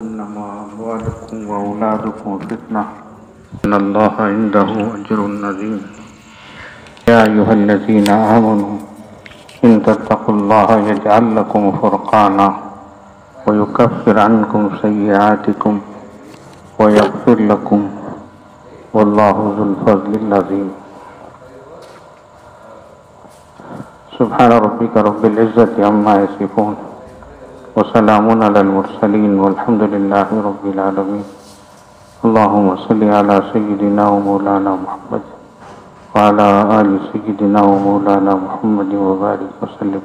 إنما أموالكم وأولادكم فتنة إن الله عنده أجر عظيم يا أيها الذين آمنوا إن تتقوا الله يجعل لكم فرقانا ويكفر عنكم سيئاتكم ويغفر لكم والله ذو الفضل العظيم سبحان ربك رب العزة عما يصفون وسلام على المرسلين والحمد لله رب العالمين اللهم صل على سيدنا ومولانا محمد وعلى آل سيدنا ومولانا محمد وبارك وسلم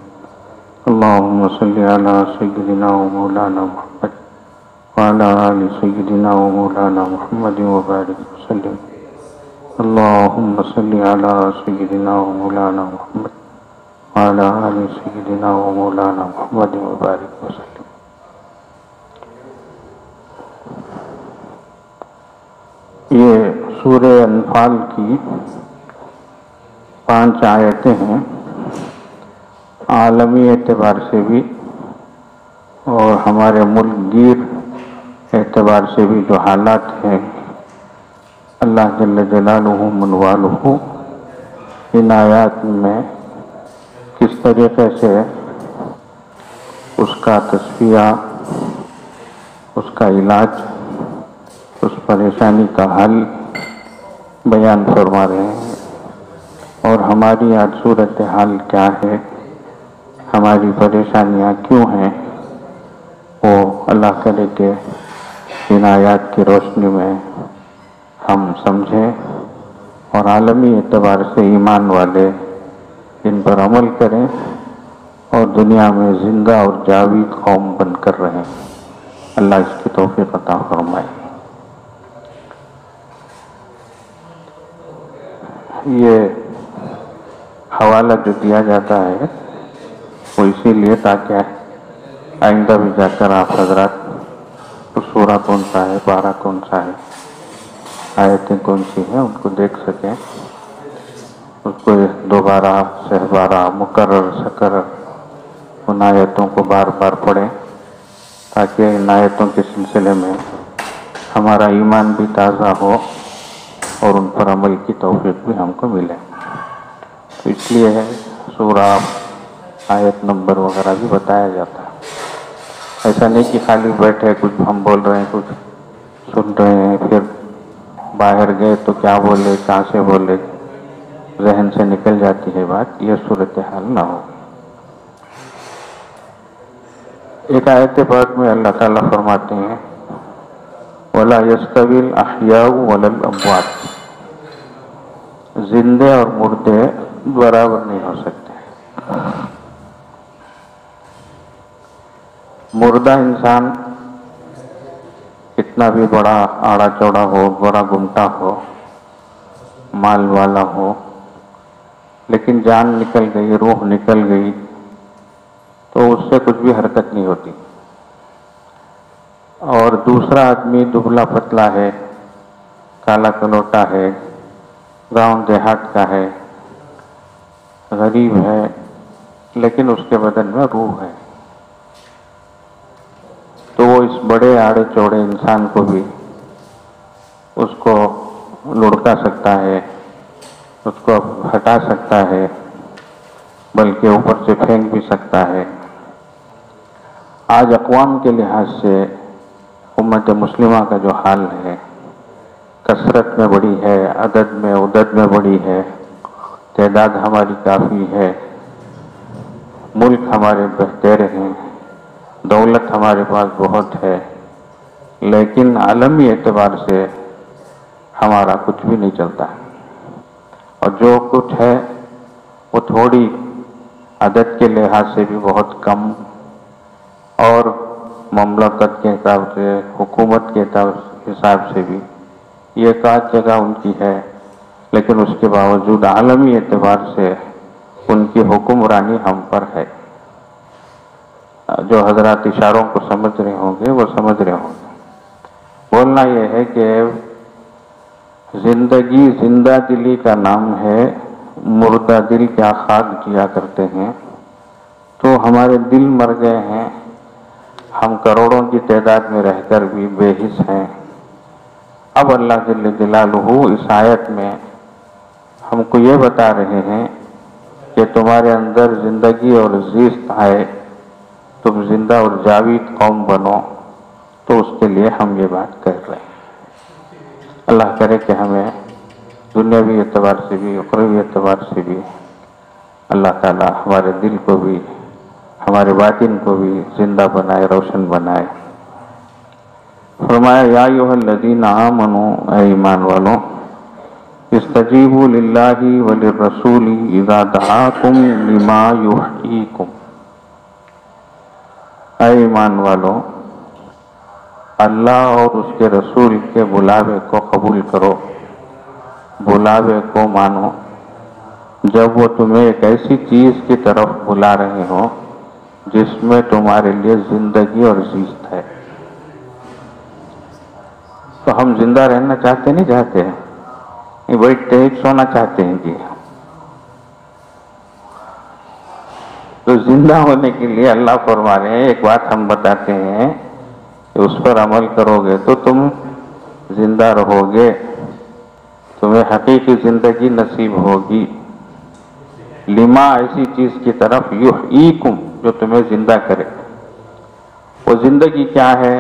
اللهم صل على سيدنا ومولانا محمد وعلى آل سيدنا ومولانا محمد وبارك وسلم اللهم صل على سيدنا ومولانا محمد وعلى آل سيدنا ومولانا محمد وبارك وسلم. یہ سورہ انفال کی 5 آیتیں ہیں. عالمی اعتبار سے بھی اور ہمارے ملک گیر اعتبار سے بھی جو حالات ہیں اللہ جل جلالہ منوالہ ان آیات میں کس طریقے سے اس کا تصفیہ، اس کا علاج، اس پریشانی کا حل بیان فرما رہے ہیں. اور ہماری آج صورتحال کیا ہے، ہماری پریشانیاں کیوں ہیں، وہ اللہ کرے کہ ان آیات کی روشنی میں ہم سمجھیں اور عالمی اعتبار سے ایمان والے ان پر عمل کریں اور دنیا میں زندہ اور جاوید قوم بن کر رہیں. اللہ اس کی توفیق عطا فرمائے. یہ حوالہ جو دیا جاتا ہے وہ اسی لیے تاکہ آئندہ بھی جا کر آپ حضرات سورہ کون سا ہے، پارہ کون سا ہے، آیتیں کون سی ہیں ان کو دیکھ سکیں، اس کو دوبارہ سہبارہ مکرر سکرر ان آیتوں کو بار بار پڑھیں تاکہ ان آیتوں کے سلسلے میں ہمارا ایمان بھی تازہ ہو اور ان پر عمل کی توفیق بھی ہم کو ملے. تو اس لیے سورہ آیت نمبر وغیرہ بھی بتایا جاتا ہے. ایسا نہیں کہ خالی بیٹھے کچھ ہم بول رہے ہیں، کچھ سن رہے ہیں، پھر باہر گئے تو کیا بولے، کہاں سے بولے، ذہن سے نکل جاتی ہے بات. یہ صورتحال نہ ہو. ایک آیت پاک میں اللہ تعالیٰ فرماتے ہیں وَلَا يَسْتَوِي الْأَحْيَاءُ وَلَا الْأَمْوَاتُ، زندے اور مردے برابر نہیں ہو سکتے. مردہ انسان کتنا بھی بڑا آڑا چوڑا ہو، بڑا گمٹا ہو، مال والا ہو، لیکن جان نکل گئی، روح نکل گئی تو اس سے کچھ بھی حرکت نہیں ہوتی. اور دوسرا آدمی دبلا پتلا ہے، کالا کلوٹا ہے، گاؤں دیہات کا ہے، غریب ہے، لیکن اس کے بدن میں روح ہے. تو وہ اس بڑے آڑے چوڑے انسان کو بھی اس کو لڑکا سکتا ہے، اس کو ہٹا سکتا ہے، بلکہ اوپر سے پھینک بھی سکتا ہے. آج اقوام کے لحاظ سے امت مسلمہ کا جو حال ہے، کثرت میں بڑی ہے، عدد میں عدد میں بڑی ہے، تعداد ہماری کافی ہے، ملک ہمارے بہتر ہیں، دولت ہمارے پاس بہت ہے، لیکن عالمی اعتبار سے ہمارا کچھ بھی نہیں چلتا. اور جو کچھ ہے وہ تھوڑی عدد کے لحاظ سے بھی بہت کم، اور مملکت کے حساب سے، حکومت کے حساب سے بھی یہ 1 جگہ ان کی ہے، لیکن اس کے باوجود عالمی اعتبار سے ان کی حکمرانی ہم پر ہے. جو حضرات اشاروں کو سمجھ رہے ہوں گے وہ سمجھ رہے ہوں گے. بولنا یہ ہے کہ زندگی زندہ دلی کا نام ہے، مردہ دل کیا خاک جیا کرتے ہیں. تو ہمارے دل مر گئے ہیں، ہم کروڑوں کی تعداد میں رہ کر بھی بے حس ہیں۔ اب اللہ جل جلالہ اس آیت میں ہم کو یہ بتا رہے ہیں کہ تمہارے اندر زندگی اور زیست ہے، تم زندہ اور جاوید قوم بنو، تو اس کے لیے ہم یہ بات کر رہے ہیں۔ اللہ کرے کہ ہمیں دنیاوی اعتبار سے بھی اخروی اعتبار سے بھی اللہ تعالی ہمارے دل کو بھی ہمارے باطن کو بھی زندہ بنائے، روشن بنائے۔ فرمایا یا ایھا الذین آمنوا، اے ایمان والو، استجیبوا للہ وللرسول اذا دعاکم لما یحییکم۔ اے ایمان والو، اللہ اور اس کے رسول کے بلاوے کو قبول کرو، بلاوے کو مانو جب وہ تمہیں ایک ایسی چیز کی طرف بلا رہے ہوں جس میں تمہارے لیے زندگی اور زیست ہے۔ تو ہم زندہ رہنا چاہتے نہیں چاہتے ہیں، بیٹھتے ہی سونا چاہتے ہیں جی۔ تو زندہ ہونے کے لیے اللہ فرما رہے ہیں، ایک بات ہم بتاتے ہیں کہ اس پر عمل کرو گے تو تم زندہ رہو گے، تمہیں حقیقی زندگی نصیب ہوگی۔ لما ایسی چیز کی طرف یحییکم جو تمہیں زندہ کرے۔ وہ زندگی کیا ہے؟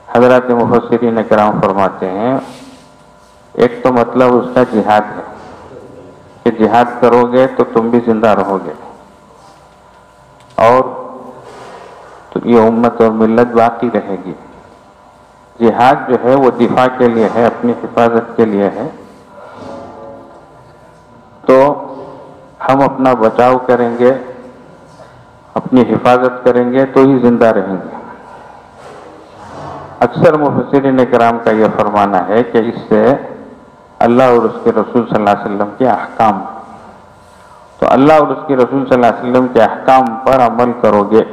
حضرات مفسرین کرام فرماتے ہیں ایک تو مطلب اس کا جہاد ہے کہ جہاد کرو گے تو تم بھی زندہ رہو گے، اور تو یہ امت اور ملت باقی رہے گی۔ جہاد جو ہے وہ دفاع کے لیے ہے، اپنی حفاظت کے لیے ہے، تو ہم اپنا بچاؤ کریں گے، اپنی حفاظت کریں گے تو ہی زندہ رہیں گے۔ اکثر مفسرین کرام کا یہ فرمانا ہے کہ اس سے اللہ اور اس کے رسول صلی اللہ علیہ وسلم کے احکام، تو اللہ اور اس کے رسول صلی اللہ علیہ وسلم کے احکام پر عمل کرو گے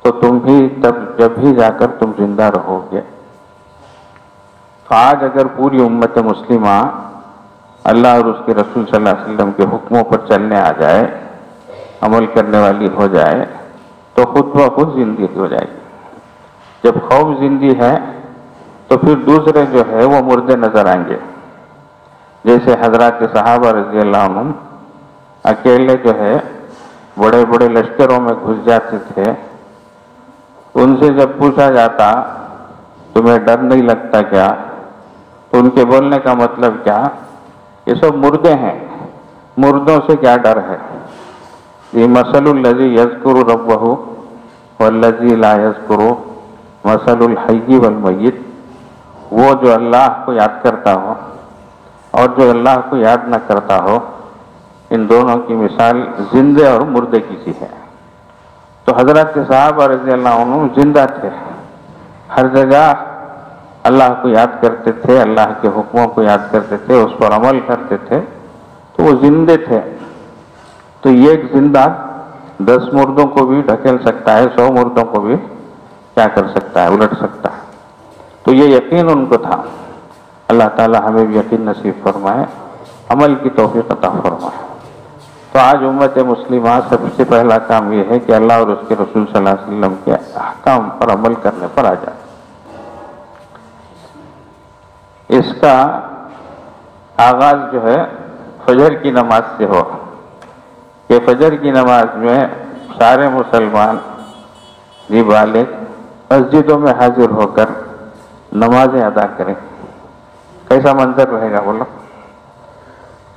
تو تم بھی جب بھی جا کر تم زندہ رہو گے۔ تو آج اگر پوری امت مسلمہ اللہ اور اس کے رسول صلی اللہ علیہ وسلم کے حکموں پر چلنے آ جائے، عمل کرنے والی ہو جائے، تو خود بخود زندگی ہو جائے گی۔ جب قوم زندگی ہے تو پھر دوسرے جو ہے وہ مردے نظر آئیں گے۔ جیسے حضرات صحابہ رضی اللہ عنہم اکیلے جو ہے بڑے بڑے لشکروں میں گھس جاتے تھے، ان سے جب پوچھا جاتا تمہیں ڈر نہیں لگتا کیا، تو ان کے بولنے کا مطلب کیا، یہ سب مردے ہیں، مردوں سے کیا ڈر ہے۔ یہ مثل الذی یذکر ربہ والذی لا یذکر مثل الحی والمیت، وہ جو اللہ کو یاد کرتا ہو اور جو اللہ کو یاد نہ کرتا ہو، ان دونوں کی مثال زندے اور مردے کی سی ہے۔ تو حضرت صحابہ رضی اللہ عنہ زندہ تھے، ہر جگہ اللہ کو یاد کرتے تھے، اللہ کے حکموں کو یاد کرتے تھے، اس پر عمل کرتے تھے، تو وہ زندے تھے۔ تو یہ ایک زندہ 10 مردوں کو بھی ڈھکیل سکتا ہے، 100 مردوں کو بھی کیا کر سکتا ہے، الٹ سکتا ہے۔ تو یہ یقین ان کو تھا۔ اللہ تعالی ہمیں بھی یقین نصیب فرمائے، عمل کی توفیق عطا فرمائے۔ تو آج امت مسلمہ سب سے پہلا کام یہ ہے کہ اللہ اور اس کے رسول صلی اللہ علیہ وسلم کے احکام پر عمل کرنے پر آ جائے۔ اس کا آغاز جو ہے فجر کی نماز سے ہو، کہ فجر کی نماز میں سارے مسلمان بھی بالغ مسجدوں میں حاضر ہو کر نمازیں ادا کریں۔ کیسا منظر رہے گا بولو؟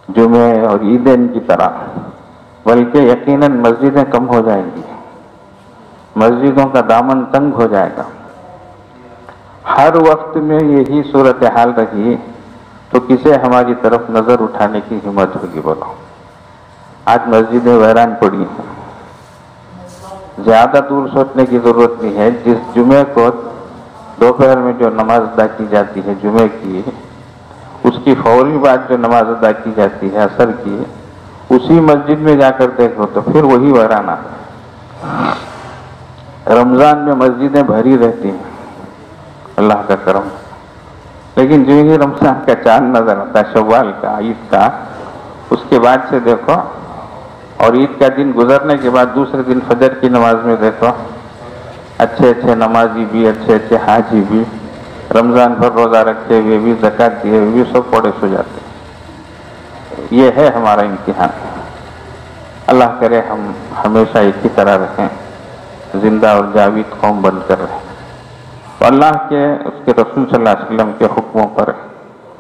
جمعے اور عیدین کی طرح، بلکہ یقیناً مسجدیں کم ہو جائیں گی، مسجدوں کا دامن تنگ ہو جائے گا۔ ہر وقت میں یہی صورتحال رہی تو کسے ہماری طرف نظر اٹھانے کی ہمت ہوگی بولو؟ آج مسجدیں ویران پڑی ہیں، زیادہ دور سوچنے کی ضرورت نہیں ہے۔ جس جمعے کو دوپہر میں جو نماز ادا کی جاتی ہے جمعے کی، اس کی فوری بعد جو نماز ادا کی جاتی ہے عصر کی، اسی مسجد میں جا کر دیکھو تو پھر وہی ویرانہ۔ رمضان میں مسجدیں بھری رہتی ہیں، اللہ کا کرم، لیکن جو ہی رمضان کا چاند نظر آتا ہے، شوال کا، عید کا، اس کے بعد سے دیکھو، اور عید کا دن گزرنے کے بعد دوسرے دن فجر کی نماز میں دیکھو اچھے اچھے نمازی بھی، اچھے اچھے حاجی بھی، رمضان بھر روزہ رکھے ہوئے بھی، زکوٰۃ دیے ہوئے بھی، سب کوڑے سو جاتے ہیں۔ یہ ہے ہمارا امتحان۔ اللہ کرے ہم ہمیشہ ایک ہی طرح رہیں، زندہ اور جاوید قوم بن کر رہیں، تو اللہ کے، اس کے رسول صلی اللہ علیہ وسلم کے حکموں پر،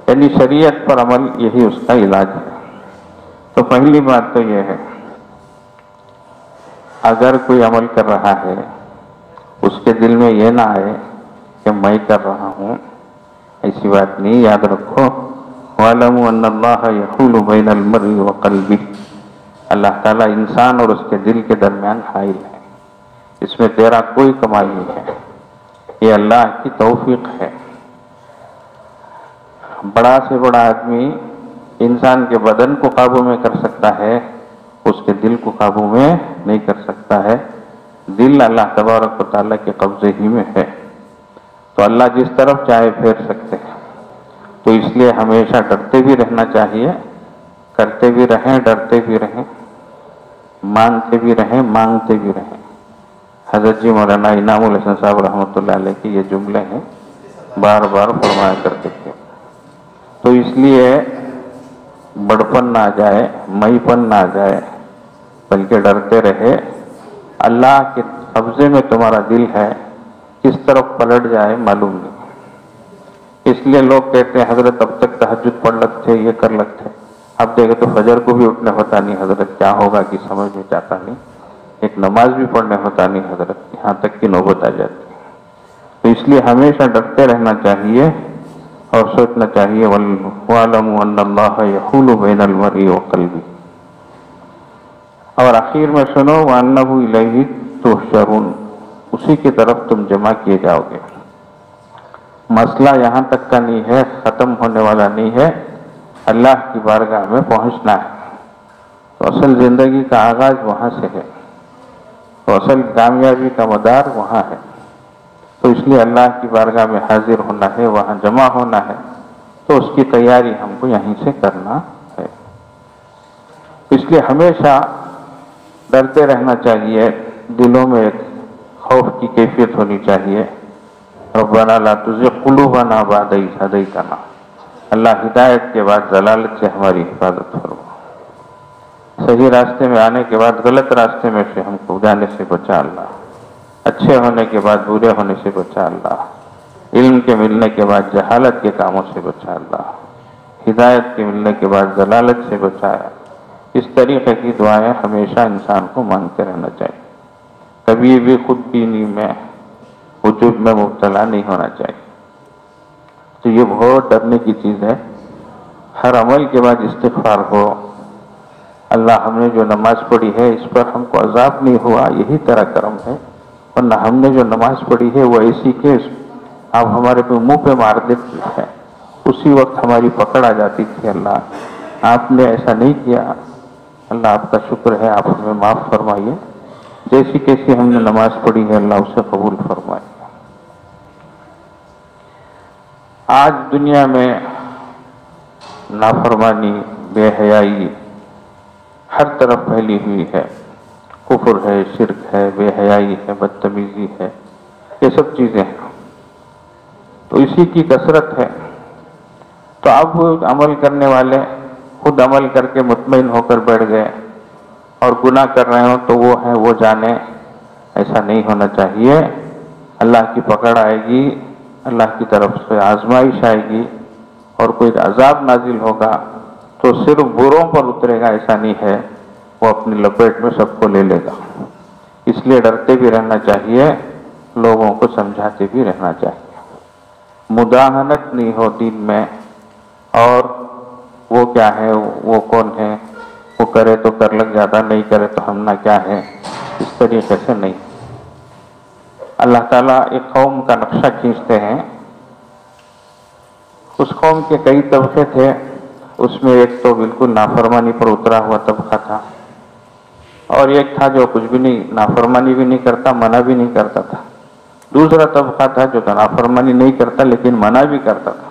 یعنی شریعت پر عمل، یہی اس کا علاج ہے۔ تو پہلی بات تو یہ ہے، اگر کوئی عمل کر رہا ہے، اس کے دل میں یہ نہ آئے کہ میں کر رہا ہوں، ایسی بات نہیں۔ یاد رکھو، وَاعْلَمُوا أَنَّ اللَّهَ يَحُولُ بَيْنَ الْمَرْءِ وَقَلْبِهِ، اللہ تعالیٰ انسان اور اس کے دل کے درمیان حائل ہے، اس میں تیرا کوئی کمال نہیں ہے، یہ اللہ کی توفیق ہے۔ بڑا سے بڑا آدمی انسان کے بدن کو قابو میں کر سکتا ہے، اس کے دل کو قابو میں نہیں کر سکتا ہے۔ دل اللہ تبارک و تعالیٰ کے قبضے ہی میں ہے، تو اللہ جس طرف چاہے پھیر سکتے ہیں۔ تو اس لیے ہمیشہ ڈرتے بھی رہنا چاہیے، کرتے بھی رہیں، ڈرتے بھی رہیں، مانتے بھی رہیں، مانگتے بھی رہیں۔ حضرت جی مولانا انعام الحسن صاحب رحمۃ اللہ علیہ کے یہ جملے ہیں، بار بار فرمایا کرتے تھے۔ تو اس لیے بڑپن نہ آ جائے، میں پن نہ آ جائے، بلکہ ڈرتے رہے۔ اللہ کے قبضے میں تمہارا دل ہے، کس طرف پلٹ جائے معلوم نہیں۔ اس لیے لوگ کہتے ہیں حضرت اب تک تہجد پڑھ لگتے، یہ کر لگتے، اب دیکھے تو فجر کو بھی اٹھنے ہوتا نہیں حضرت، کیا ہوگا کہ سمجھ میں جاتا نہیں، ایک نماز بھی پڑھنے ہوتا نہیں حضرت، یہاں تک کی نوبت آ جاتی ہے۔ تو اس لیے ہمیشہ ڈرتے رہنا چاہیے اور سوچنا چاہیے، وَاعْلَمُوا أَنَّ اللَّهَ يَحُولُ بَيْنَ الْمَرْءِ وَقَلْبِهِ۔ اور آخر میں سنو، وَأَنَّهُ إِلَيْهِ تُحْشَرُونَ، اسی کی طرف تم جمع کیے جاؤ گے۔ مسئلہ یہاں تک کا نہیں ہے، ختم ہونے والا نہیں ہے، اللہ کی بارگاہ میں پہنچنا ہے۔ تو اصل زندگی کا آغاز وہاں سے ہے، تو اصل کامیابی کا مدار وہاں ہے۔ تو اس لیے اللہ کی بارگاہ میں حاضر ہونا ہے، وہاں جمع ہونا ہے، تو اس کی تیاری ہم کو یہیں سے کرنا ہے۔ اس لیے ہمیشہ ڈرتے رہنا چاہیے، دلوں میں ایک خوف کی کیفیت ہونی چاہیے۔ ربنا لا تزغ قلوبنا بعد إذ هديتنا، اللہ ہدایت کے بعد ضلالت سے ہماری حفاظت فرما، صحیح راستے میں آنے کے بعد غلط راستے میں سے ہم کو جانے سے بچا اللہ، اچھے ہونے کے بعد برے ہونے سے بچا اللہ، علم کے ملنے کے بعد جہالت کے کاموں سے بچا اللہ، ہدایت کے ملنے کے بعد ضلالت سے بچایا۔ اس طریقے کی دعائیں ہمیشہ انسان کو مانگتے رہنا چاہیے، کبھی بھی خود بینی میں، عجب میں مبتلا نہیں ہونا چاہیے۔ تو یہ بہت ڈرنے کی چیز ہے۔ ہر عمل کے بعد استغفار ہو، اللہ ہم نے جو نماز پڑھی ہے اس پر ہم کو عذاب نہیں ہوا، یہی تیرا کرم ہے، ورنہ ہم نے جو نماز پڑھی ہے وہ ایسی کہ آپ ہمارے منہ پہ مار دیتے ہیں، اسی وقت ہماری پکڑ آ جاتی تھی۔ اللہ آپ نے ایسا نہیں کیا، اللہ آپ کا شکر ہے، آپ ہمیں معاف فرمائیے، جیسی کیسی ہم نے نماز پڑھی ہے اللہ اسے قبول فرمائے۔ آج دنیا میں نافرمانی، بے حیائی ہر طرف پھیلی ہوئی ہے، کفر ہے، شرک ہے، بے حیائی ہے، بدتمیزی ہے، یہ سب چیزیں ہیں، تو اسی کی کثرت ہے۔ تو اب عمل کرنے والے خود عمل کر کے مطمئن ہو کر بیٹھ گئے، اور گناہ کر رہے ہوں تو وہ ہیں وہ جانے، ایسا نہیں ہونا چاہیے۔ اللہ کی پکڑ آئے گی، اللہ کی طرف سے آزمائش آئے گی، اور کوئی عذاب نازل ہوگا تو صرف بروں پر اترے گا، ایسا نہیں ہے، وہ اپنی لپیٹ میں سب کو لے لے گا۔ اس لیے ڈرتے بھی رہنا چاہیے، لوگوں کو سمجھاتے بھی رہنا چاہیے، مداہنت نہیں ہو دین میں، اور وہ کیا ہے، وہ کون ہے، وہ کرے تو کر لگ جاتا، نہیں کرے تو ہم نہ کیا ہے، اس طریقے سے نہیں۔ اللہ تعالیٰ ایک قوم کا نقشہ کھینچتے ہیں، اس قوم کے کئی طبقے تھے، اس میں ایک تو بالکل نافرمانی پر اترا ہوا طبقہ تھا، اور ایک تھا جو کچھ بھی نہیں، نافرمانی بھی نہیں کرتا، منع بھی نہیں کرتا تھا۔ دوسرا طبقہ تھا جو نافرمانی نہیں کرتا لیکن منع بھی کرتا تھا۔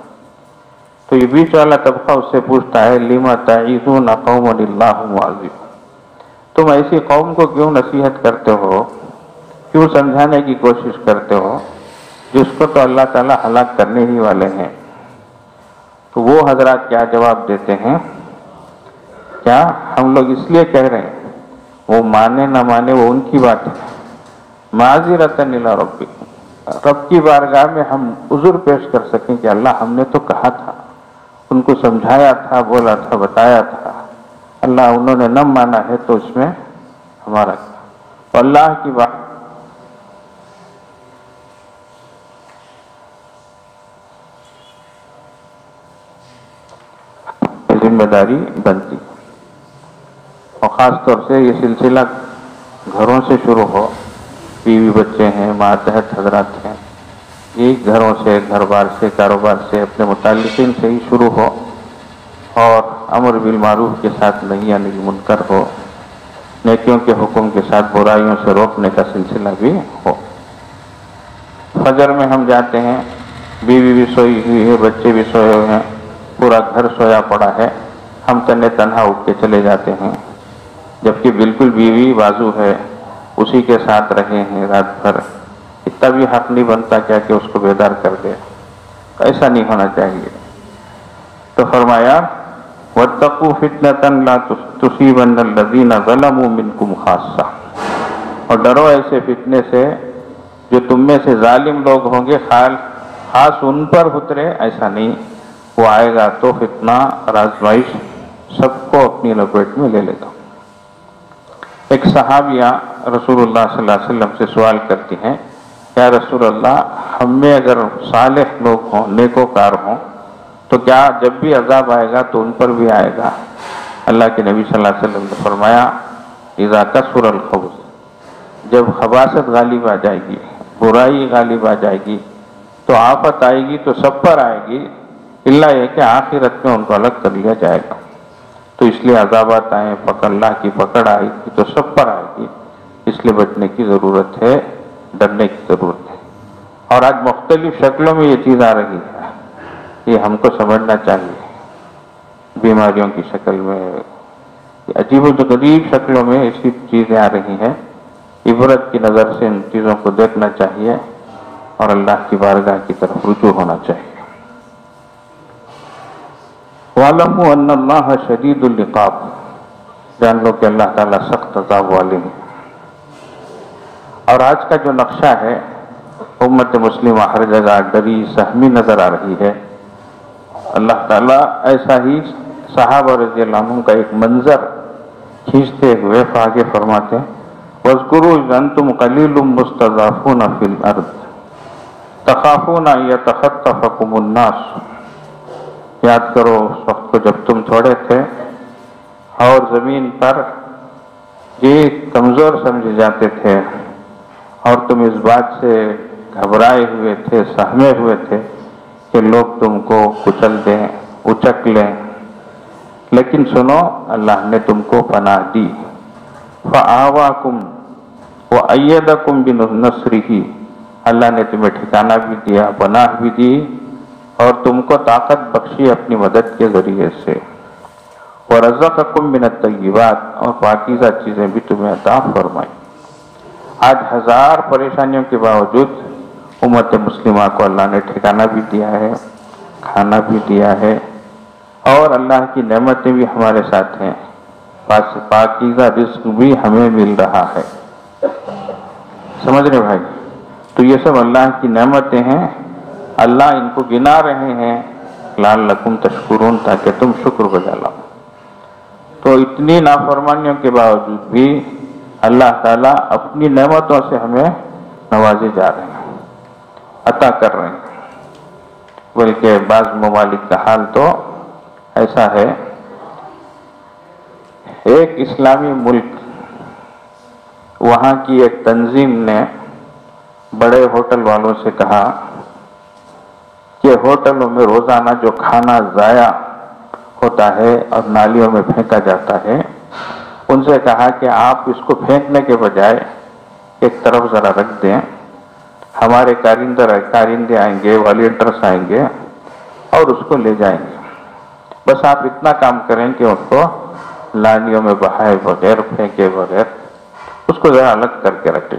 تو یہ بیچ والا طبقہ اس سے پوچھتا ہے، لِمَ تَعِظُونَ قَوْمًا اللَّهُ مُعَذِّبُهُمْ، تم ایسی قوم کو کیوں نصیحت کرتے ہو کیوں سمجھانے کی کوشش کرتے ہو؟ جس کو تو اللہ تعالیٰ ہلاک کرنے ہی والے ہیں۔ تو وہ حضرات کیا جواب دیتے ہیں؟ کیا ہم لوگ اس لیے کہہ رہے ہیں، وہ مانے نہ مانے وہ ان کی بات ہے، معذرتاً الی ربکم، رب کی بارگاہ میں ہم عذر پیش کر سکیں کہ اللہ ہم نے تو کہا تھا، ان کو سمجھایا تھا، بولا تھا، بتایا تھا، اللہ انہوں نے نہ مانا ہے تو اس میں ہمارا کیا؟ اللہ کی بات ذمہ داری بنتی، اور خاص طور سے یہ سلسلہ گھروں سے شروع ہو، بیوی بچے ہیں، ماتحت حضرات ہیں، یہ گھروں سے، گھر بار سے، کاروبار سے، اپنے متعلقین سے ہی شروع ہو، اور امر بالمعروف کے ساتھ نہی عن المنکر ہو، نیکیوں کے حکم کے ساتھ برائیوں سے روکنے کا سلسلہ بھی ہو۔ فجر میں ہم جاتے ہیں، بیوی بھی سوئی ہوئی ہے، بچے بھی سوئے ہوئے ہیں، پورا گھر سویا پڑا ہے، ہم تنے تنہا اٹھ کے چلے جاتے ہیں، جبکہ بالکل بیوی بازو ہے، اسی کے ساتھ رہے ہیں رات بھر، اتنا بھی حق نہیں بنتا کیا کہ اس کو بیدار کر دے؟ ایسا نہیں ہونا چاہیے۔ تو فرمایا وَاتَّقُوا فِتْنَةً لَا تُصِيبَنَّ الَّذِينَ ظَلَمُوا مِنْكُمْ خَاصَّةً، اور ڈرو ایسے فتنے سے جو تم میں سے ظالم لوگ ہوں گے، خاص ان پر اترے ایسا نہیں، وہ آئے گا تو فتنہ اور آزمائش سب کو اپنی لپیٹ میں لے لے گا۔ ایک صحابیہ رسول اللہ صلی اللہ علیہ وسلم سے سوال کرتی ہیں، یا رسول اللہ، ہم میں اگر صالح لوگ ہوں، نیکوکار ہوں، تو کیا جب بھی عذاب آئے گا تو ان پر بھی آئے گا؟ اللہ کے نبی صلی اللہ علیہ وسلم نے فرمایا اذا کثر الخبث، جب خباثت غالب آ جائے گی، برائی غالب آ جائے گی، تو آفت آئے گی تو سب پر آئے گی، الا یہ کہ آخرت میں ان کو الگ کر لیا جائے گا۔ تو اس لیے عذابات آئیں، اللہ کی پکڑ آئے گی تو سب پر آئے گی، اس لیے بچنے کی ضرورت ہے، ڈرنے کی ضرورت ہے۔ اور آج مختلف شکلوں میں یہ چیز آ رہی ہے، یہ ہم کو سمجھنا چاہیے، بیماریوں کی شکل میں، عجیب و غریب شکلوں میں ایسی چیزیں آ رہی ہیں، عبرت کی نظر سے ان چیزوں کو دیکھنا چاہیے اور اللہ کی بارگاہ کی طرف رجوع ہونا چاہیے۔ وَاعْلَمُوا أَنَّ اللَّهَ شَدِيدُ الْعِقَابِ، جان لو کہ اللہ تعالیٰ سخت عذاب والے ہیں۔ اور آج کا جو نقشہ ہے، امت مسلمہ ہر جگہ ڈری سہمی نظر آ رہی ہے۔ اللہ تعالیٰ ایسا ہی صحابہ رضی اللہ عنہ کا ایک منظر کھینچتے ہوئے آگے فرماتے ہیں وَاذْكُرُوا إِذْ أَنْتُمْ قَلِيلٌ مُسْتَضْعَفُونَ فِي الْأَرْضِ تَخَافُونَ أَنْ يَتَخَطَّفَكُمُ النَّاسُ، یاد کرو اس وقت کو جب تم تھوڑے تھے اور زمین پر یہ کمزور سمجھے جاتے تھے، اور تم اس بات سے گھبرائے ہوئے تھے، سہمے ہوئے تھے کہ لوگ تم کو کچل دیں، اچک لیں، لیکن سنو اللہ نے تم کو پناہ دی، فَآوَاكُمْ وَأَيَّدَكُمْ بِنَصْرِهِ، اللہ نے تمہیں ٹھکانہ بھی دیا، پناہ بھی دی، اور تم کو طاقت بخشی اپنی مدد کے ذریعے سے، وَرَزَقَكُمْ مِنَ الطَّيِّبَاتِ، اور پاکیزہ چیزیں بھی تمہیں عطا فرمائی۔ آج ہزار پریشانیوں کے باوجود امت مسلمہ کو اللہ نے ٹھکانہ بھی دیا ہے، کھانا بھی دیا ہے، اور اللہ کی نعمتیں بھی ہمارے ساتھ ہیں، پاکیزہ رزق بھی ہمیں مل رہا ہے۔ سمجھ رہے بھائی؟ تو یہ سب اللہ کی نعمتیں ہیں، اللہ ان کو گنا رہے ہیں لعلکم تشکرون، تاکہ تم شکر بجا لاؤ۔ تو اتنی نافرمانیوں کے باوجود بھی اللہ تعالیٰ اپنی نعمتوں سے ہمیں نوازے جا رہے ہیں، عطا کر رہے ہیں۔ بلکہ بعض ممالک کا حال تو ایسا ہے، ایک اسلامی ملک، وہاں کی ایک تنظیم نے بڑے ہوٹل والوں سے کہا کہ ہوٹلوں میں روزانہ جو کھانا ضائع ہوتا ہے اور نالیوں میں پھینکا جاتا ہے، ان سے کہا کہ آپ اس کو پھینکنے کے بجائے ایک طرف ذرا رکھ دیں، ہمارے کارندے آئیں گے، والنٹرس آئیں گے اور اس کو لے جائیں گے، بس آپ اتنا کام کریں کہ اس کو نالیوں میں بہائے بغیر، پھینکے بغیر اس کو ذرا الگ کر کے رکھیں۔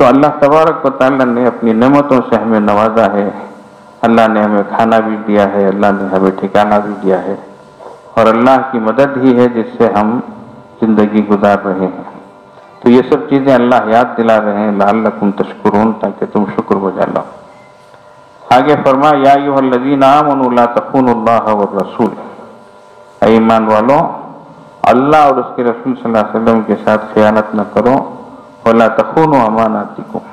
تو اللہ تبارک و تعالیٰ نے اپنی نعمتوں سے ہمیں نوازا ہے. اللہ نے ہمیں کھانا بھی دیا ہے، اللہ نے ہمیں ٹھکانہ بھی دیا ہے، اور اللہ کی مدد ہی ہے جس سے ہم زندگی گزار رہے ہیں. تو یہ سب چیزیں اللہ یاد دلا رہے ہیں لعلکم تشکرون، تاکہ تم شکر گزار لاؤ. آگے فرمایا یا ایھا الذین آمنوا لا تخونوا اللہ والرسول، اے ایمان والو اللہ اور اس کے رسول صلی اللہ علیہ وسلم کے ساتھ خیانت نہ کرو. ولا تخونوا اماناتکم،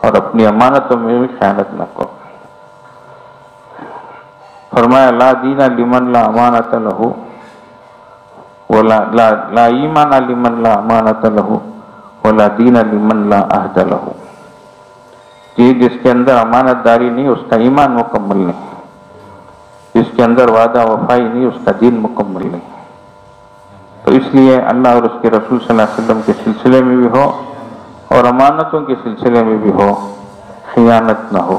اور اپنی امانتوں میں بھی خیانت نہ کرو. فرمایا لا دین لمن لا امانت لہ، ولا لا ایمان لمن لا امانت لہ، ولا دین لمن لا عہد لہ. جس کے اندر امانت داری نہیں اس کا ایمان مکمل نہیں، جس کے اندر وعدہ وفائی نہیں اس کا دین مکمل نہیں. تو اس لیے اللہ اور اس کے رسول صلی اللہ علیہ وسلم کے سلسلے میں بھی ہو اور امانتوں کے سلسلے میں بھی ہو خیانت نہ ہو.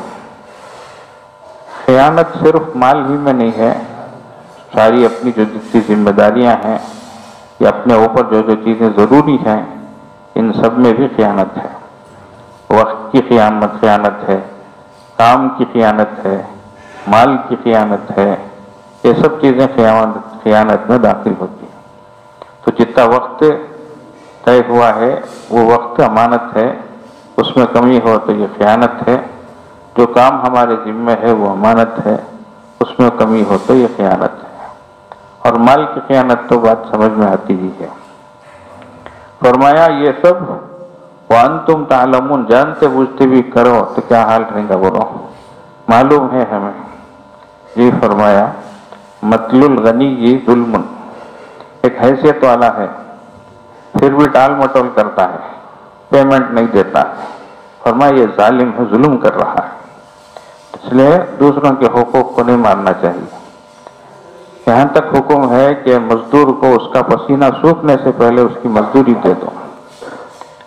خیانت صرف مال ہی میں نہیں ہے، ساری اپنی جو جتنی ذمہ داریاں ہیں یا اپنے اوپر جو جو چیزیں ضروری ہیں ان سب میں بھی خیانت ہے. وقت کی خیانت ہے، کام کی خیانت ہے، مال کی خیانت ہے، یہ سب چیزیں خیانت میں داخل ہوتی ہیں. تو جتنا وقت طے ہوا ہے وہ وقت امانت ہے، اس میں کمی ہو تو یہ خیانت ہے. جو کام ہمارے ذمہ ہے وہ امانت ہے، اس میں کمی ہو تو یہ خیانت ہے. اور مال کی خیانت تو بات سمجھ میں آتی ہی ہے. فرمایا یہ سب وانتم تعلمون، جانتے بوجھتے بھی کرو تو کیا حال رہے گا بولو، معلوم ہے ہمیں. یہ فرمایا مطل الغنی ظلم، ایک حیثیت والا ہے پھر بھی ٹال مٹول کرتا ہے، پیمنٹ نہیں دیتا. فرمایا یہ ظالم ہے، ظلم کر رہا ہے. اس لیے دوسروں کے حقوق کو نہیں ماننا چاہیے. یہاں تک حکم ہے کہ مزدور کو اس کا پسینہ سوکھنے سے پہلے اس کی مزدوری دے دو.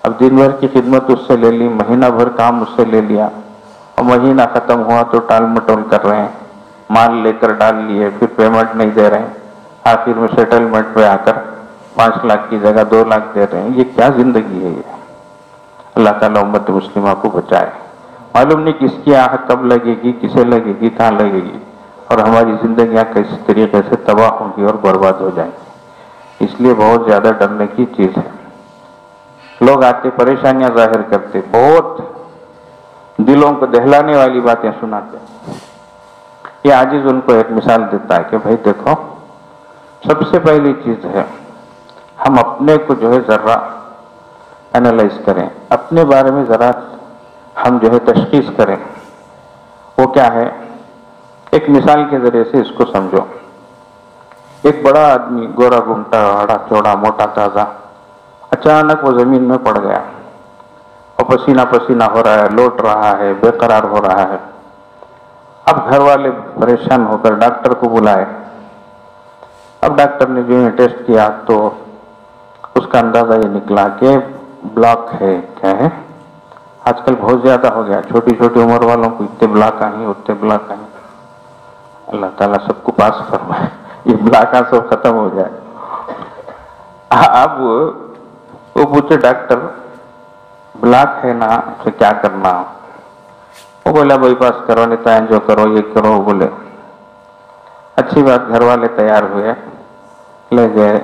اب دن بھر کی خدمت اس سے لے لی، مہینہ بھر کام اس سے لے لیا، اور مہینہ ختم ہوا تو ٹال مٹول کر رہے ہیں، مال لے کر ڈال لیے، پھر پیمنٹ نہیں دے رہے ہیں، آخر میں سیٹلمنٹ پہ آ کر 5 لاکھ کی جگہ 2 لاکھ دے رہے ہیں. یہ کیا زندگی ہے یہ؟ اللہ تعالیٰ امت مسلمہ کو بچائے. معلوم نہیں کس کی آہت کب لگے گی، کسے لگے گی، کہاں لگے گی، اور ہماری زندگیاں کس طریقے سے تباہ ہوں گی اور برباد ہو جائیں گی. اس لیے بہت زیادہ ڈرنے کی چیز ہے. لوگ آتے پریشانیاں ظاہر کرتے، بہت دلوں کو دہلانے والی باتیں سناتے. یہ عاجز ان کو ایک مثال دیتا ہے کہ بھائی دیکھو، سب سے پہلی چیز ہے ہم اپنے کو جو ہے ذرا انالائز کریں، اپنے بارے میں ذرا ہم جو ہے تشخیص کریں. وہ کیا ہے؟ ایک مثال کے ذریعے سے اس کو سمجھو. ایک بڑا آدمی گورا گھومتا، بڑا چوڑا موٹا تازہ، اچانک وہ زمین میں پڑ گیا اور پسینہ پسینہ ہو رہا ہے، لوٹ رہا ہے، بے قرار ہو رہا ہے. اب گھر والے پریشان ہو کر ڈاکٹر کو بلائے. اب ڈاکٹر نے جو ہے ٹیسٹ کیا تو اس کا اندازہ یہ نکلا کہ بلاک ہے. کیا ہے؟ آج کل بہت زیادہ ہو گیا، چھوٹی چھوٹی عمر والوں کو اتنے بلاک آئیں، اتنے بلاک آئیں. اللہ تعالیٰ سب کو پاس فرمائے، یہ بلاک سب ختم ہو جائے. اب وہ پوچھے ڈاکٹر بلاک ہے نا تو کیا کرنا؟ وہ بولا بائی پاس کرو، نہیں تو اینجو کرو، یہ کرو. وہ بولے اچھی بات. گھر والے تیار ہوئے، لے گئے،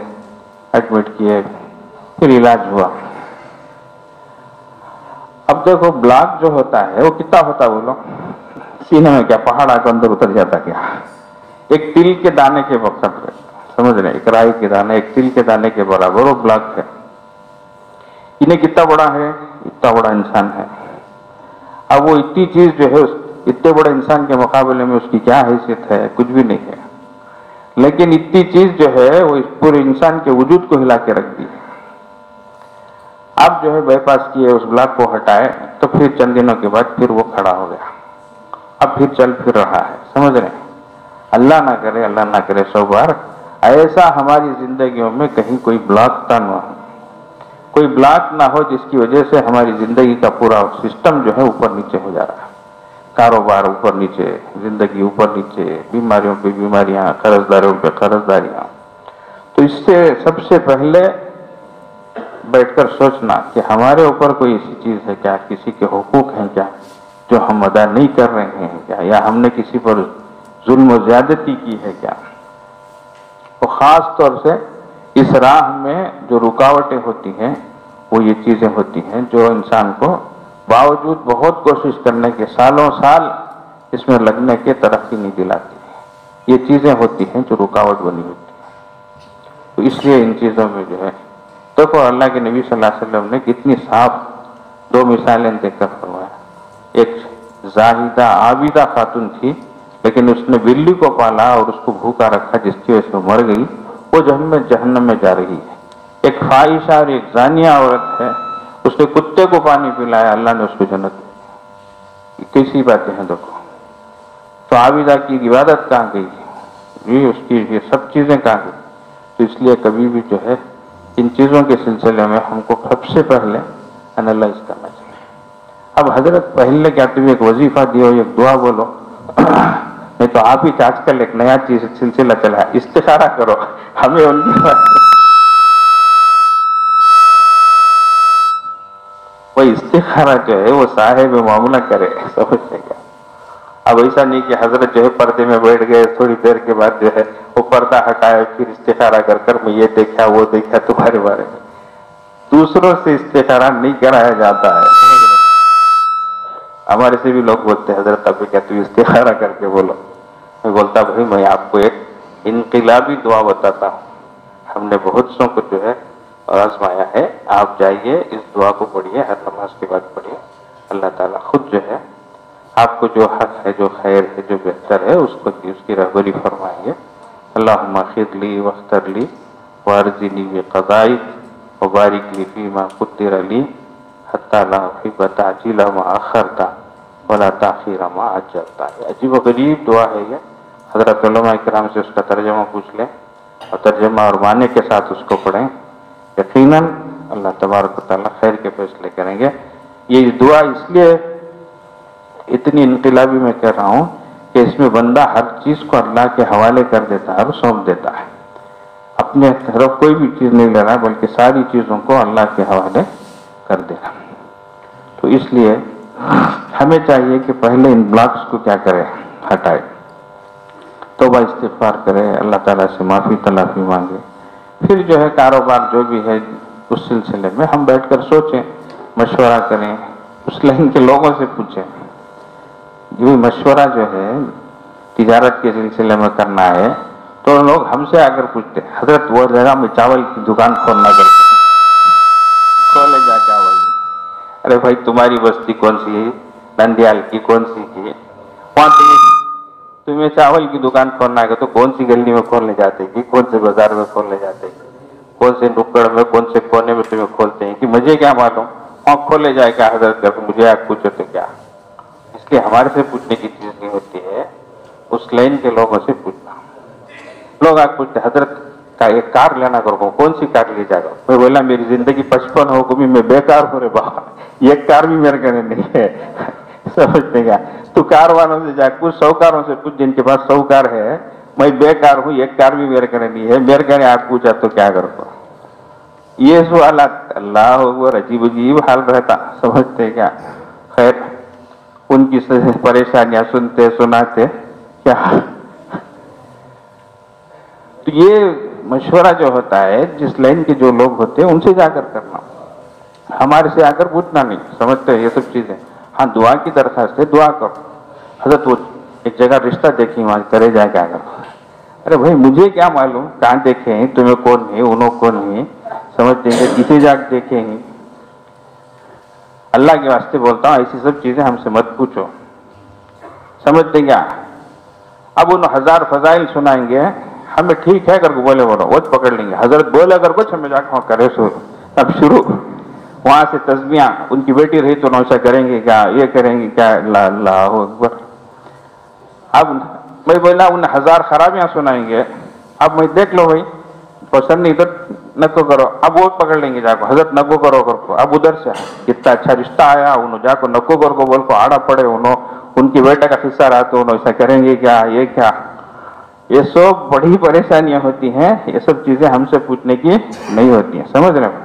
ایڈمٹ کیے، پھر علاج ہوا. اب دیکھو بلاک جو ہوتا ہے وہ کتنا ہوتا بولو، سینے میں کیا پہاڑ آ کے اندر اتر جاتا کیا؟ ایک تل کے دانے کے وقت، سمجھ رہے، ایک رائی کے دانے، ایک تل کے دانے کے برابر وہ بلاک ہے. انہیں کتنا بڑا ہے؟ اتنا بڑا انسان ہے. اب وہ اتنی چیز جو ہے اتنے بڑے انسان کے مقابلے میں اس کی کیا حیثیت ہے؟ کچھ بھی نہیں ہے. لیکن اتنی چیز جو ہے وہ اس پورے انسان کے وجود کو ہلا کے رکھ دی. اب جو ہے بائی پاس کیے، اس بلاک کو ہٹائے تو پھر چند دنوں کے بعد پھر وہ کھڑا ہو گیا. اب پھر چل پھر رہا ہے. سمجھ رہے ہیں؟ اللہ نہ کرے، اللہ نہ کرے 100 بار ایسا ہماری زندگیوں میں کہیں کوئی بلاک نہ ہو، کوئی بلاک نہ ہو جس کی وجہ سے ہماری زندگی کا پورا سسٹم جو ہے اوپر نیچے ہو جا رہا ہے. کاروبار اوپر نیچے، زندگی اوپر نیچے، بیماریوں پہ بیماریاں، قرض داریوں پہ قرض داریاں. تو اس سے سب سے پہلے بیٹھ کر سوچنا کہ ہمارے اوپر کوئی ایسی چیز ہے کیا، کسی کے حقوق ہیں کیا جو ہم ادا نہیں کر رہے ہیں کیا، یا ہم نے کسی پر ظلم و زیادتی کی ہے کیا. تو خاص طور سے اس راہ میں جو رکاوٹیں ہوتی ہیں وہ یہ چیزیں ہوتی ہیں جو انسان کو باوجود بہت کوشش کرنے کے، سالوں سال اس میں لگنے کے ترقی نہیں دلاتی. یہ چیزیں ہوتی ہیں جو رکاوٹ بنی ہوتی ہیں. تو اس لیے ان چیزوں میں جو ہے دیکھو اللہ کے نبی صلی اللہ علیہ وسلم نے کتنی صاف دو مثالیں دے کر فرمایا. ایک زاہدہ عابدہ خاتون تھی لیکن اس نے بلی کو پالا اور اس کو بھوکا رکھا جس کی وجہ سے وہ مر گئی، وہ جہنم میں جا رہی ہے. ایک فاحشہ اور ایک زانیہ عورت ہے، اس نے کتے کو پانی پلایا، اللہ نے اس کو جنت دی. کیسی باتیں ہیں دیکھو. تو عابدہ کی عبادت کہاں گئی جی، اس کی یہ سب چیزیں کہاں گئی. تو اس لیے کبھی بھی جو ہے ان چیزوں کے سلسلے میں ہم کو سب سے پہلے انالائز کرنا چاہیے. اب حضرت پہلے کہتے ہوئے ایک وظیفہ دیو، ایک دعا بولو، نہیں تو آپ ہی آج کل ایک نیا چیز سلسلہ چلا ہے، استخارہ کرو. ہمیں ان کی وہ استخارہ جو ہے وہ صاحب معاملہ کرے، سمجھتے کیا. اب ایسا نہیں کہ حضرت جو ہے پردے میں بیٹھ گئے، تھوڑی دیر کے بعد جو ہے وہ پردہ ہٹایا پھر استخارہ کر کر میں یہ دیکھا وہ دیکھا تمہارے بارے میں. دوسروں سے استخارہ نہیں کرایا جاتا ہے. ہمارے سے بھی لوگ بولتے ہیں حضرت ابھی کیا تو استخارہ کر کے بولو. میں بولتا بھائی میں آپ کو ایک انقلابی دعا بتاتا ہوں، ہم نے بہت سو کو جو ہے آزمایا ہے. آپ جائیے اس دعا کو پڑھیے، ہر نماز کے بعد پڑھیے. اللہ تعالیٰ خود جو ہے آپ کو جو حق ہے، جو خیر ہے، جو بہتر ہے اس کی رہبری فرمائیے. اللہم خذ لی واختر لی وارزنی بقضائک وبارک لی فیما قدر لی حتی لا احب تعجیل ما اخرت ولا تاخیر ما عجلت. عجیب و غریب دعا ہے یہ. حضرت علماء کرام سے اس کا ترجمہ پوچھ لیں اور ترجمہ اور معنی کے ساتھ اس کو پڑھیں، یقیناً اللہ تبارک و تعالیٰ خیر کے فیصلے کریں گے. یہ دعا اس لیے اتنی انقلابی میں کہہ رہا ہوں کہ اس میں بندہ ہر چیز کو اللہ کے حوالے کر دیتا ہے اور سونپ دیتا ہے. اپنے طرف کوئی بھی چیز نہیں لینا بلکہ ساری چیزوں کو اللہ کے حوالے کر دینا. تو اس لیے ہمیں چاہیے کہ پہلے ان بلاکس کو کیا کرے، ہٹائے، توبہ استغفار کرے، اللہ تعالیٰ سے معافی تلافی مانگے. پھر جو ہے کاروبار جو بھی ہے اس سلسلے میں ہم بیٹھ کر سوچیں، مشورہ کریں، اس لائن کے لوگوں سے پوچھیں. یہ مشورہ جو ہے تجارت کے سلسلے میں کرنا ہے تو لوگ ہم سے اگر پوچھتے حضرت وہ جگہ میں چاول کی دکان کھولنا کرتے کھولے جا کے آواز. ارے بھائی تمہاری بستی کون سی ہے، نندیال کی کون سی کی، وہاں تمہیں چاول کی دکان کھولنا ہے تو کون سی گلی میں کھولنے جاتے ہیں، کون سے بازار میں کھولنے جاتے ہیں، کون سے نکڑ میں، کون سے کونے میں تمہیں کھولتے ہیں کہ مجھے کیا معلوم، وہاں کھولے جائے گا حضرت کر مجھے آپ پوچھو تو کیا. اس لیے ہمارے سے پوچھنے کی چیز نہیں ہوتی ہے، اس لائن کے لوگوں سے پوچھنا. لوگ آپ پوچھتے حضرت کا ایک کار لینا کرو، کون سی کار لے جائے گا. میں بولا میری زندگی 55 ہو گئی میں بیکار ہو رہے بابا، ایک کار بھی میرے گھر نہیں ہے. سمجھتے کیا تو کار والوں سے جا کچھ سوکاروں سے پوچھ جن کے پاس 100 کار ہے. میں بیکار ہوں، ایک کار بھی میرے گھر نہیں ہے، میرے گھر آپ پوچھا تو کیا کرو. یہ سوالات اللہ اکبر عجیب عجیب حال رہتا. سمجھتے کیا. خیر ان کی پریشانیاں سنتے سناتے کیا. تو یہ مشورہ جو ہوتا ہے جس لائن کے جو لوگ ہوتے ہیں ان سے جا کر کرنا، ہمارے سے آ کر پوچھنا نہیں. سمجھتے یہ سب چیزیں. ہاں دعا کی درخواست ہے، دعا کرو. حضرت وہ ایک جگہ رشتہ دیکھی وہاں کرے جا کے آ. ارے بھائی مجھے کیا معلوم کہاں دیکھے ہیں، تمہیں کون ہے، انہوں کون ہے، سمجھتے ہیں کسی جا کے دیکھے ہیں. اللہ کے واسطے بولتا ہوں ایسی سب چیزیں ہم سے مت پوچھو. سمجھتے کیا. اب ان 1000 فضائل سنائیں گے ہمیں، ٹھیک ہے کر کے بولے بولو وہ پکڑ لیں گے. حضرت بولے اگر کچھ ہمیں جا کے کرے سو اب شروع وہاں سے تسبیحاں. ان کی بیٹی رہی تو نوشا کریں گے کیا، یہ کریں گے کیا، اللہ اکبر. اب میں بولا ان 1000 خرابیاں سنائیں گے. اب میں دیکھ لو بھائی پسند نہیں تو نکو کرو. اب وہ پکڑ لیں گے جا کو حضرت نکو کرو کر کو. اب ادھر سے کتنا اچھا رشتہ آیا انہوں جا کو نکو کر کو بول کو آڑا پڑے انہوں ان کی بیٹا کا حصہ رہا تو انہوں ایسا کریں گے کیا، یہ کیا. یہ سب بڑی پریشانیاں ہوتی ہیں. یہ سب چیزیں ہم سے پوچھنے کی نہیں ہوتی ہیں. سمجھ رہے ہیں.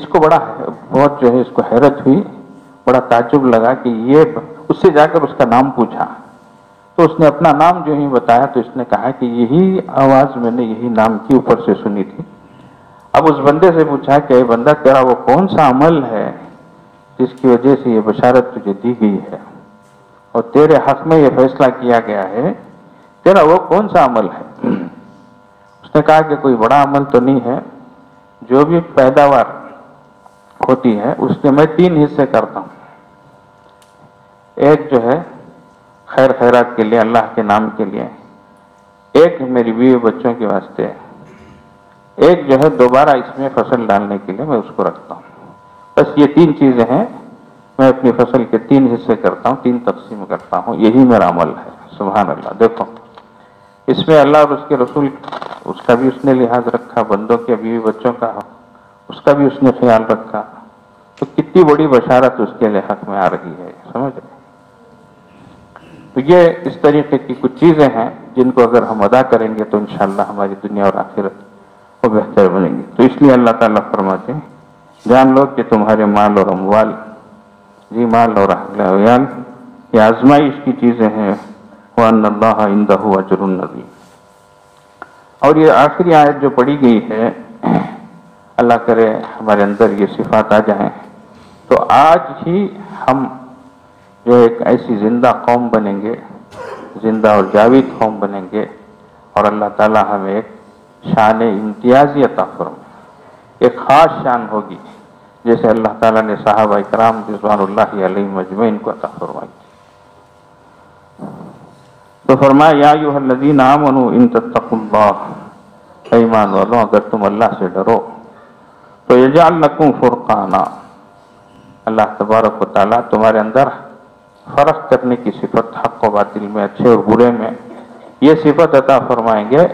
اس کو بہت جو ہے اس کو حیرت ہوئی، بڑا تعجب لگا کہ یہ، اس سے جا کر اس کا نام پوچھا تو اس نے اپنا نام جو ہی بتایا تو اس نے کہا کہ یہی آواز میں نے یہی نام کی اوپر سے سنی تھی۔ اب اس بندے سے پوچھا کہ اے بندہ، تیرا وہ کون سا عمل ہے جس کی وجہ سے یہ بشارت تجھے دی گئی ہے اور تیرے حق میں یہ فیصلہ کیا گیا ہے، تیرا وہ کون سا عمل ہے؟ اس نے کہا کہ کوئی بڑا عمل تو نہیں ہے، جو بھی پیداوار ہوتی ہے اس کے میں 3 حصے کرتا ہوں۔ ایک جو ہے خیر خیرات کے لیے، اللہ کے نام کے لیے، ایک میری بیوی بچوں کے واسطے، ایک جو ہے دوبارہ اس میں فصل ڈالنے کے لیے میں اس کو رکھتا ہوں۔ بس یہ 3 چیزیں ہیں، میں اپنی فصل کے 3 حصے کرتا ہوں، 3 تقسیم کرتا ہوں، یہی میرا عمل ہے۔ سبحان اللہ! دیکھو اس میں اللہ اور اس کے رسول، اس کا بھی اس نے لحاظ رکھا، بندوں کے بیوی بچوں کا اس کا بھی اس نے خیال رکھا، تو کتنی بڑی بشارت اس کے لیے حق میں آ رہی ہے، سمجھ رہے؟ تو یہ اس طریقے کی کچھ چیزیں ہیں جن کو اگر ہم ادا کریں گے تو انشاءاللہ ہماری دنیا اور آخرت وہ بہتر بنے گی۔ تو اس لیے اللہ تعالیٰ فرماتے ہیں جان لو کہ تمہارے مال اور اموال، مال اور اہل عیال یہ آزمائش کی چیزیں ہیں، وَأَنَّ اللَّهَ عِندَهُ أَجْرٌ عَظِيمٌ۔ اور یہ آخری آیت جو پڑھی گئی ہے، اللہ کرے ہمارے اندر یہ صفات آ جائیں تو آج ہی ہم جو ایک ایسی زندہ قوم بنیں گے، زندہ اور جاوید قوم بنیں گے، اور اللہ تعالیٰ ہمیں ایک شان امتیازی عطا فرمائے، ایک خاص شان ہوگی جیسے اللہ تعالیٰ نے صحابہ کرام رضوان اللہ علیہم اجمعین کو عطا فرمائی۔ تو فرمایا یا ایھا الذین آمنوا ان تتقوا اللہ، ایمان والو اگر تم اللہ سے ڈرو تو یجعل لکم فرقانا، اللہ تبارک و تعالیٰ تمہارے اندر فرق کرنے کی صفت، حق و باطل میں، اچھے اور برے میں، یہ صفت عطا فرمائیں گے۔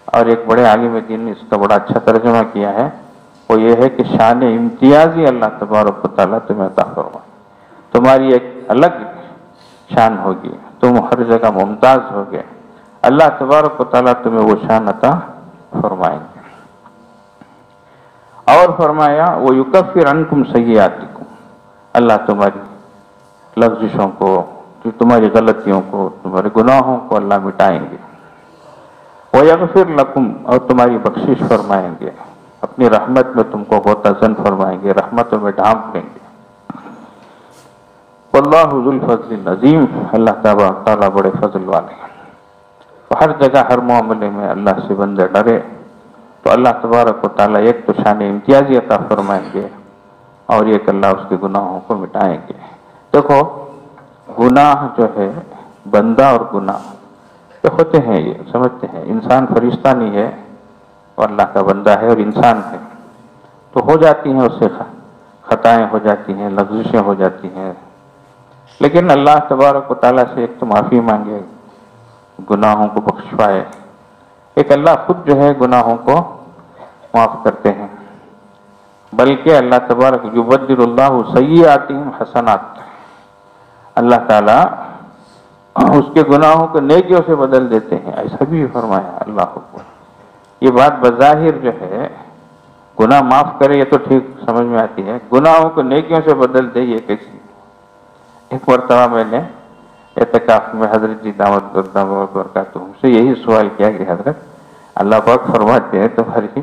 اور ایک بڑے عالم دین نے اس کا بڑا اچھا ترجمہ کیا ہے، وہ یہ ہے کہ شان امتیازی اللہ تبارک و تعالیٰ تمہیں عطا فرمائے، تمہاری ایک الگ شان ہوگی، تم ہر جگہ ممتاز ہوگے، اللہ تبارک و تعالیٰ تمہیں وہ شان عطا فرمائیں گے۔ اور فرمایا وَيُكَفِّرْ عَنْكُمْ سَيِّئَاتِكُمْ، اللہ تمہاری لغزشوں کو، تمہاری غلطیوں کو، تمہارے گناہوں کو اللہ مٹائیں گے۔ وَيَغْفِرْ لَكُمْ، اور تمہاری بخشش فرمائیں گے، اپنی رحمت میں تم کو غوطہ فرمائیں گے، رحمتوں میں ڈھانپ لیں گے۔ وَاللَّهُ ذُو الْفَضْلِ الْعَظِيمِ، اللہ تعالیٰ بڑے فضل والے ہیں۔ تو ہر جگہ ہر معاملے میں اللہ سے بندہ ڈرے تو اللہ تبارک و تعالیٰ ایک تو شان امتیازی عطا فرمائیں گے اور ایک اللہ اس کے گناہوں کو مٹائیں گے۔ دیکھو گناہ جو ہے، بندہ اور گناہ یہ ہوتے ہیں، یہ سمجھتے ہیں انسان فرشتہ نہیں ہے اور اللہ کا بندہ ہے اور انسان ہے، تو ہو جاتی ہیں اس سے خطائیں ہو جاتی ہیں، لغزشیں ہو جاتی ہیں، لیکن اللہ تبارک و تعالیٰ سے ایک تو معافی مانگے، گناہوں کو بخشوائے، ایک اللہ خود جو ہے گناہوں کو معاف کرتے ہیں، بلکہ اللہ تبارک یبدل اللہ سیئاتہم حسنات، اللہ تعالیٰ اس کے گناہوں کو نیکیوں سے بدل دیتے ہیں، ایسا بھی فرمایا اللہ اکبر۔ یہ بات بظاہر جو ہے گناہ معاف کرے یہ تو ٹھیک سمجھ میں آتی ہے، گناہوں کو نیکیوں سے بدل دے یہ کیسی؟ ایک مرتبہ میں نے اعتکاف میں حضرت جی دعوت برکاتہ سے یہی سوال کیا کہ حضرت اللہ پاک فرماتے ہیں تمہاری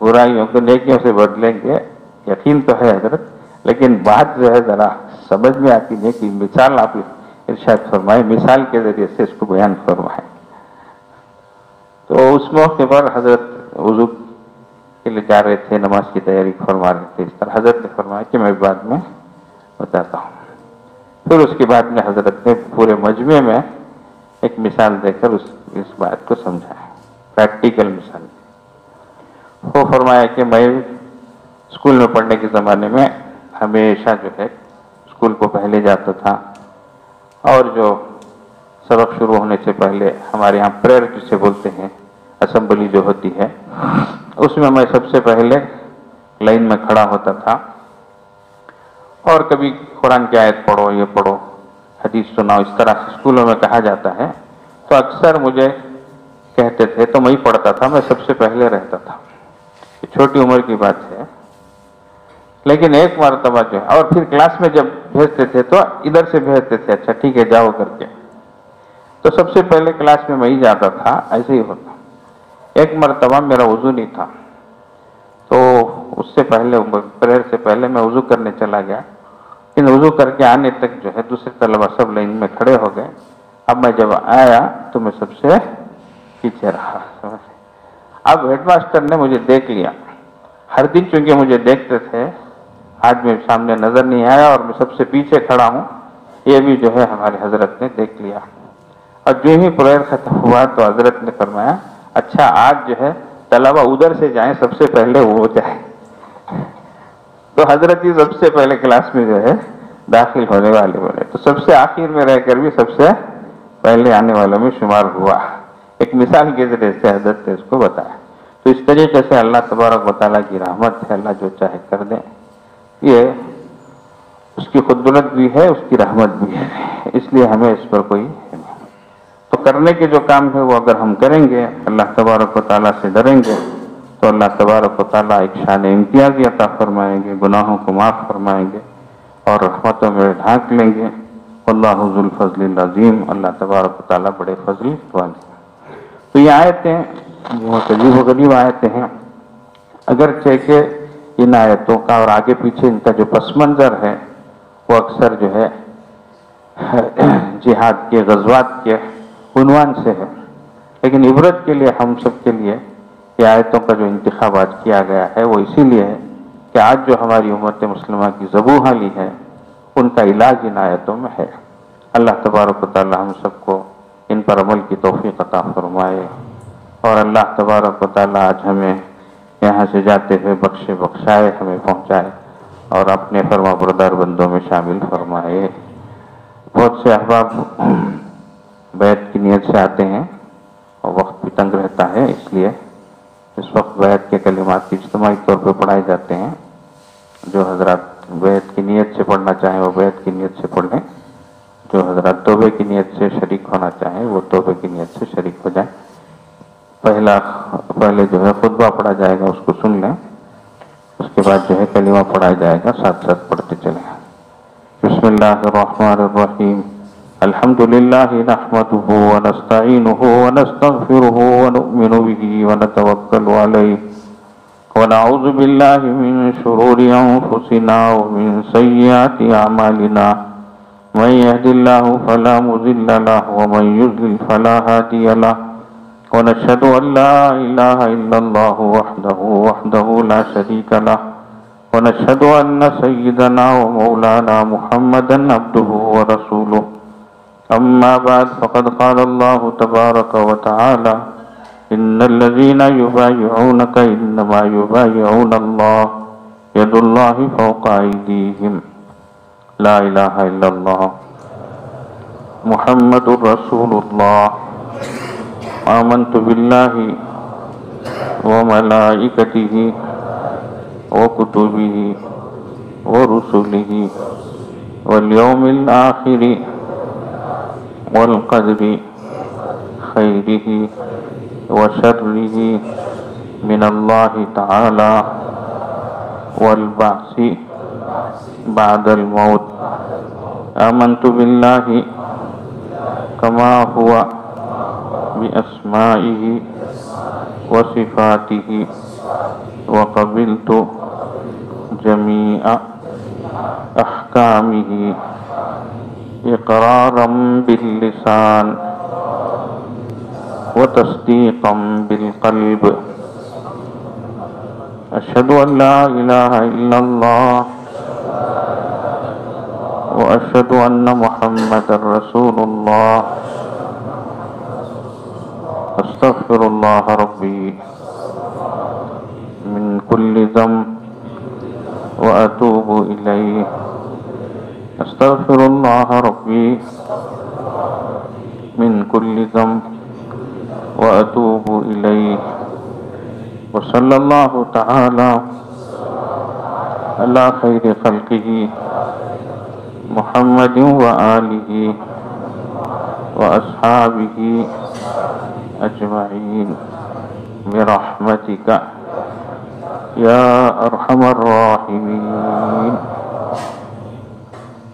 برائیوں کو نیکیوں سے بدلیں گے، یقین تو ہے حضرت، لیکن بات جو ہے ذرا سمجھ میں آتی ہے کہ مثال آپ ارشاد فرمائے، مثال کے ذریعے سے اس کو بیان فرمائے۔ تو اس موقع پر حضرت وضو کے لیے جا رہے تھے، نماز کی تیاری فرما رہے تھے، اس طرح حضرت نے فرمایا کہ میں بعد میں بتاتا ہوں۔ پھر اس کے بعد میں حضرت نے پورے مجمع میں ایک مثال دے کر اس بات کو سمجھایا، پریکٹیکل مثال۔ وہ فرمایا کہ میں اسکول میں پڑھنے کے زمانے میں ہمیشہ جو ہے اسکول کو پہلے جاتا تھا، اور جو سبق شروع ہونے سے پہلے ہمارے یہاں پریئر جسے بولتے ہیں، اسمبلی جو ہوتی ہے، اس میں میں سب سے پہلے لائن میں کھڑا ہوتا تھا، اور کبھی قرآن کی آیت پڑھو، یہ پڑھو، حدیث سناؤ، اس طرح سے اسکولوں میں کہا جاتا ہے، تو اکثر مجھے کہتے تھے تو میں ہی پڑھتا تھا، میں سب سے پہلے رہتا تھا۔ یہ چھوٹی عمر کی بات ہے، لیکن ایک مرتبہ جو ہے، اور پھر کلاس میں جب بھیجتے تھے تو ادھر سے بھیجتے تھے، اچھا ٹھیک ہے جاؤ کر کے، تو سب سے پہلے کلاس میں ہی جاتا تھا، ایسے ہی ہوتا۔ ایک مرتبہ میرا وضو نہیں تھا، تو اس سے پہلے پریئر سے پہلے میں وضو کرنے چلا گیا، لیکن وضو کر کے آنے تک جو ہے دوسرے طلبہ سب لائن میں کھڑے ہو گئے۔ اب میں جب آیا تو میں سب سے پیچھے رہا۔ اب ہیڈ ماسٹر نے مجھے دیکھ لیا، ہر دن چونکہ مجھے دیکھتے تھے، آج میں سامنے نظر نہیں آیا اور میں سب سے پیچھے کھڑا ہوں، یہ بھی جو ہے ہمارے حضرت نے دیکھ لیا۔ اور جو ہی پریئر ختم ہوا تو حضرت نے فرمایا اچھا آج جو ہے طلبہ ادھر سے جائیں، سب سے پہلے وہ جائیں۔ تو حضرت ہی سب سے پہلے کلاس میں جو ہے داخل ہونے والے بنے، تو سب سے آخر میں رہ کر بھی سب سے پہلے آنے والوں میں شمار ہوا۔ ایک مثال کے ذریعے سے حضرت نے اس کو بتایا۔ تو اس طریقے سے اللہ تبارک و تعالیٰ کی رحمت ہے، اللہ جو چاہے کر دیں، یہ اس کی قدرت بھی ہے، اس کی رحمت بھی ہے، اس لیے ہمیں اس پر کوئی تو کرنے کے جو کام ہے وہ اگر ہم کریں گے، اللہ تبارک و تعالیٰ سے ڈریں گے، تو اللہ تبارک و تعالیٰ ایک شان امتیازی عطا فرمائیں گے، گناہوں کو معاف فرمائیں گے اور رحمتوں میں ڈھانک لیں گے۔ اللہ ذو الفضل العظیم، اللہ تبارک و تعالیٰ بڑے فضل والے۔ تو یہ آیتیں بہت عجیب و غریب آیتیں ہیں، اگرچہ کہ ان آیتوں کا اور آگے پیچھے ان کا جو پس منظر ہے وہ اکثر جو ہے جہاد کے غزوات کے عنوان سے ہے، لیکن عبرت کے لیے ہم سب کے لیے یہ آیتوں کا جو انتخاب آج کیا گیا ہے وہ اسی لیے ہے کہ آج جو ہماری امت مسلمہ کی ذبح حالی ہے ان کا علاج ان آیتوں میں ہے۔ اللہ تبارک و تعالی ہم سب کو ان پر عمل کی توفیق عطا فرمائے، اور اللہ تبارک و تعالی آج ہمیں یہاں سے جاتے ہوئے بخشے بخشائے، ہمیں پہنچائے اور اپنے فرما بردار بندوں میں شامل فرمائے۔ بہت سے احباب بیعت کی نیت سے آتے ہیں اور وقت بھی تنگ رہتا ہے، اس لیے اس وقت بیعت کے کلمات اجتماعی طور پہ پڑھائے جاتے ہیں۔ جو حضرات بیعت کی نیت سے پڑھنا چاہیں وہ بیعت کی نیت سے پڑھ لیں، جو حضرات توبے کی نیت سے شریک ہونا چاہیں وہ توبے کی نیت سے شریک ہو جائیں۔ پہلے جو ہے خطبہ پڑھا جائے گا، اس کو سن لیں، اس کے بعد جو ہے کلمہ پڑھایا جائے گا، ساتھ ساتھ پڑھتے چلیں۔ بسم اللہ الرحمن الرحیم، الحمد للہ نحمده ونستعینه ونستغفره ونؤمن به ونتوکل علیہ ونعوذ باللہ من شرور انفسنا ومن سیئات اعمالنا، من يهد الله فلا مضل له ومن يضلل فلا هادي له، ونشهد ان لا اله الا الله وحده لا شريك له، ونشهد ان سيدنا ومولانا محمدا عبده ورسوله، اما بعد فقد قال الله تبارك وتعالى ان الذين يبايعونك انما يبايعون الله يد الله فوق ايديهم، لا الہ الا اللہ محمد رسول اللہ، آمنت باللہ وملائکتہ وکتبہ ورسلہ والیوم الآخر والقدر خیرہ وشرہ من اللہ تعالی والبعث بعد الموت، آمنت باللہ کما ہوا بأسمائہ وصفاتہ وقبلت جمیع احکامہ اقرارا باللسان وتصدیقا بالقلب، اشہد ان لا الہ الا اللہ واشہد ان محمد رسول اللہ، استغفر اللہ ربی من کل ذنب واتوب الیہ، استغفر اللہ ربی من کل ذنب واتوب الیہ، وصلی اللہ تعالی علی خیر خلقہ محمد وآلہ وأصحابہ اجمعین برحمتک يا أرحم الراحمين.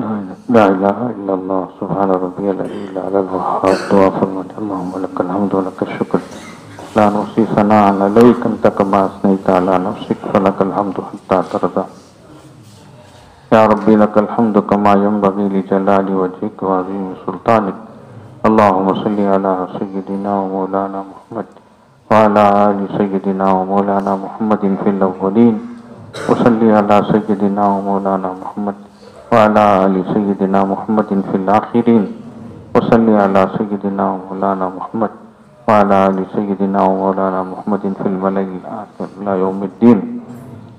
لا الہ الا اللہ سبحان ربی العلی الاعلی الوہاب. دعا فرماتے اللہم لک الحمد و لک الشکر لا نحصی ثناء علیک انت کما اثنیت علی نفسک فلک الحمد حتی ترضی. یا ربی لک الحمد کما ینبغی لجلال وجهک وعظیم سلطانک. اللہم صلی علی سیدنا و مولانا محمد وعلی آل سیدنا و مولانا محمد فی الاولین وصلی علی سیدنا و مولانا محمد وعلى آل سيدنا محمد في الآخرين وصلي على سيدنا ومولانا محمد وعلى آل سيدنا ومولانا محمد في الملأ الأعلى إلى يوم الدين.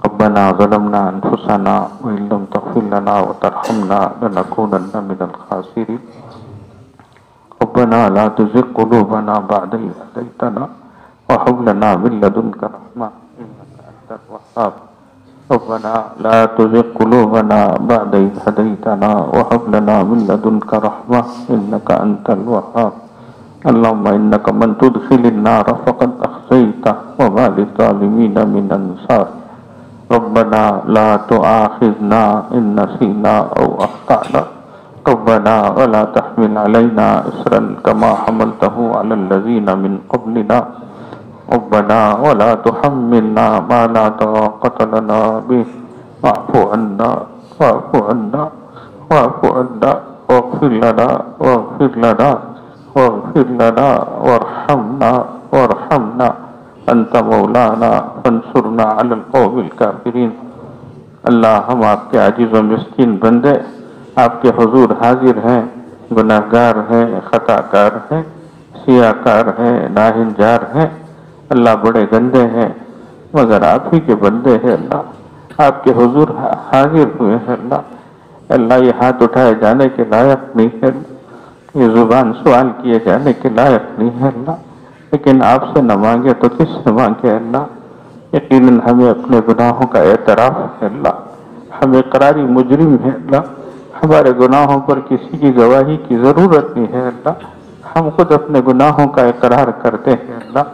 ربنا ظلمنا أنفسنا وإن لم تغفر لنا وترحمنا لنكونن من الخاسرين. ربنا لا تزغ قلوبنا بعد إذ هديتنا وهب لنا من لدنك رحمة إنك أنت الوهاب. ربنا لا تزغ قلوبنا بعد إذ هديتنا وهب لنا من لدنك رحمة إنك أنت الوهاب. اللهم إنك من تدخل النار فقد أخزيته وما للظالمين من أنصار. ربنا لا تؤاخذنا إن نسينا أو أخطأنا. ربنا ولا تحمل علينا إصرا كما حملته على الذين من قبلنا. ربنا ولا تحملنا ما لا طاقة لنا به واعف عنا واعف عنا واعف عنا واغفر لنا واغفر لنا واغفر لنا وارحمنا وارحمنا أنت مولانا فانصرنا على القوم الكافرين. اللہ ہم آپ کے عاجز و مسکین بندے آپ کے حضور حاضر ہیں، گناہگار ہیں، خطا کار ہیں، سیاہ کار ہیں، ناہنجار ہیں. اللہ بڑے گندے ہیں مگر آپ ہی کے بندے ہیں. اللہ آپ کے حضور حاضر ہوئے ہیں. اللہ یہ ہاتھ اٹھائے جانے کے لائق نہیں ہے، یہ زبان سوال کیے جانے کے لائق نہیں ہے اللہ. لیکن آپ سے نہ مانگے تو کس سے مانگے اللہ. یقیناً ہمیں اپنے گناہوں کا اعتراف ہے اللہ، ہم اقراری مجرم ہیں اللہ. ہمارے گناہوں پر کسی کی گواہی کی ضرورت نہیں ہے اللہ، ہم خود اپنے گناہوں کا اقرار کرتے ہیں اللہ.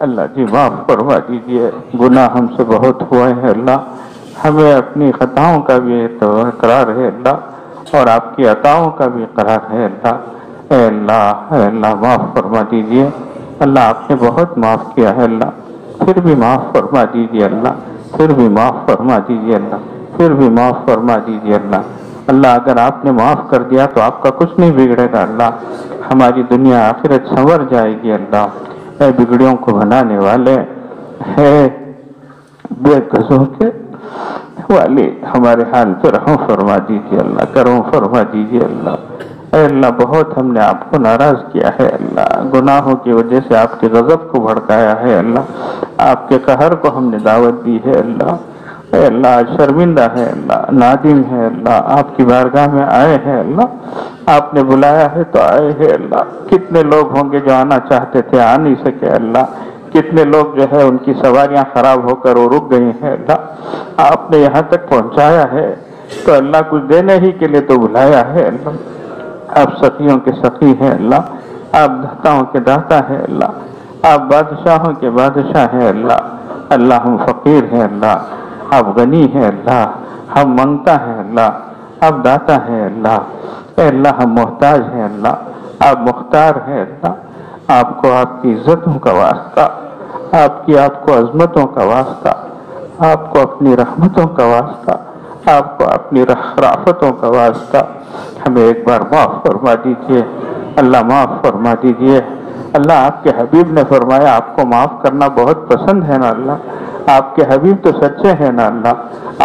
اللہ جی معاف فرما دیجئے، گناہ ہم سے بہت ہوئے ہیں اللہ. ہمیں اپنی خطاؤں کا بھی اقرار ہے اللہ اور آپ کی عطاؤں کا بھی اقرار ہے اللہ. اے اللہ معاف فرما دیجئے اللہ. آپ نے بہت معاف کیا ہے اللہ، پھر بھی معاف فرما دیجئے اللہ، پھر بھی معاف فرما دیجئے اللہ، پھر بھی معاف فرما دیجئے اللہ. اللہ اگر آپ نے معاف کر دیا تو آپ کا کچھ نہیں بگڑے گا اللہ. ہماری دنیا آخرت سنور جائے گی اللہ. اے بگڑیوں کو بنانے والے، ہے بے قصوں کے والی، ہمارے حال پر رحم فرما دیجیے اللہ، کرم فرما دیجیے اللہ. اے اللہ بہت ہم نے آپ کو ناراض کیا ہے اللہ، گناہوں کی وجہ سے آپ کے غضب کو بھڑکایا ہے اللہ، آپ کے قہر کو ہم نے دعوت دی ہے اللہ. اے اللہ شرمندہ ہے اللہ، نادم ہے اللہ، آپ کی بارگاہ میں آئے ہیں اللہ. آپ نے بلایا ہے تو آئے ہیں اللہ. کتنے لوگ ہوں گے جو آنا چاہتے تھے آ نہیں سکے اللہ. کتنے لوگ جو ہے ان کی سواریاں خراب ہو کر وہ رک گئی ہیں اللہ. آپ نے یہاں تک پہنچایا ہے تو اللہ کچھ دینے ہی کے لیے تو بلایا ہے اللہ. آپ سخیوں کے سخی ہیں اللہ، آپ داتاؤں کے داتا ہیں اللہ، آپ بادشاہوں کے بادشاہ ہیں اللہ. اللہ ہم فقیر ہیں اللہ، آپ غنی ہیں اللہ، ہم منگتا ہیں اللہ، آپ داتا ہیں اللہ. اے اللہ ہم محتاج ہیں اللہ، آپ مختار ہیں اللہ. آپ کو آپ کی عزتوں کا واسطہ، آپ کو عظمتوں کا واسطہ، آپ کو اپنی رحمتوں کا واسطہ، آپ کو اپنی رافتوں کا واسطہ. ہمیں ایک بار معاف فرما دیجئے اللہ، معاف فرما دیجئے اللہ. آپ کے حبیب نے فرمایا آپ کو معاف کرنا بہت پسند ہے نا اللہ. آپ کے حبیب تو سچے ہیں نا اللہ،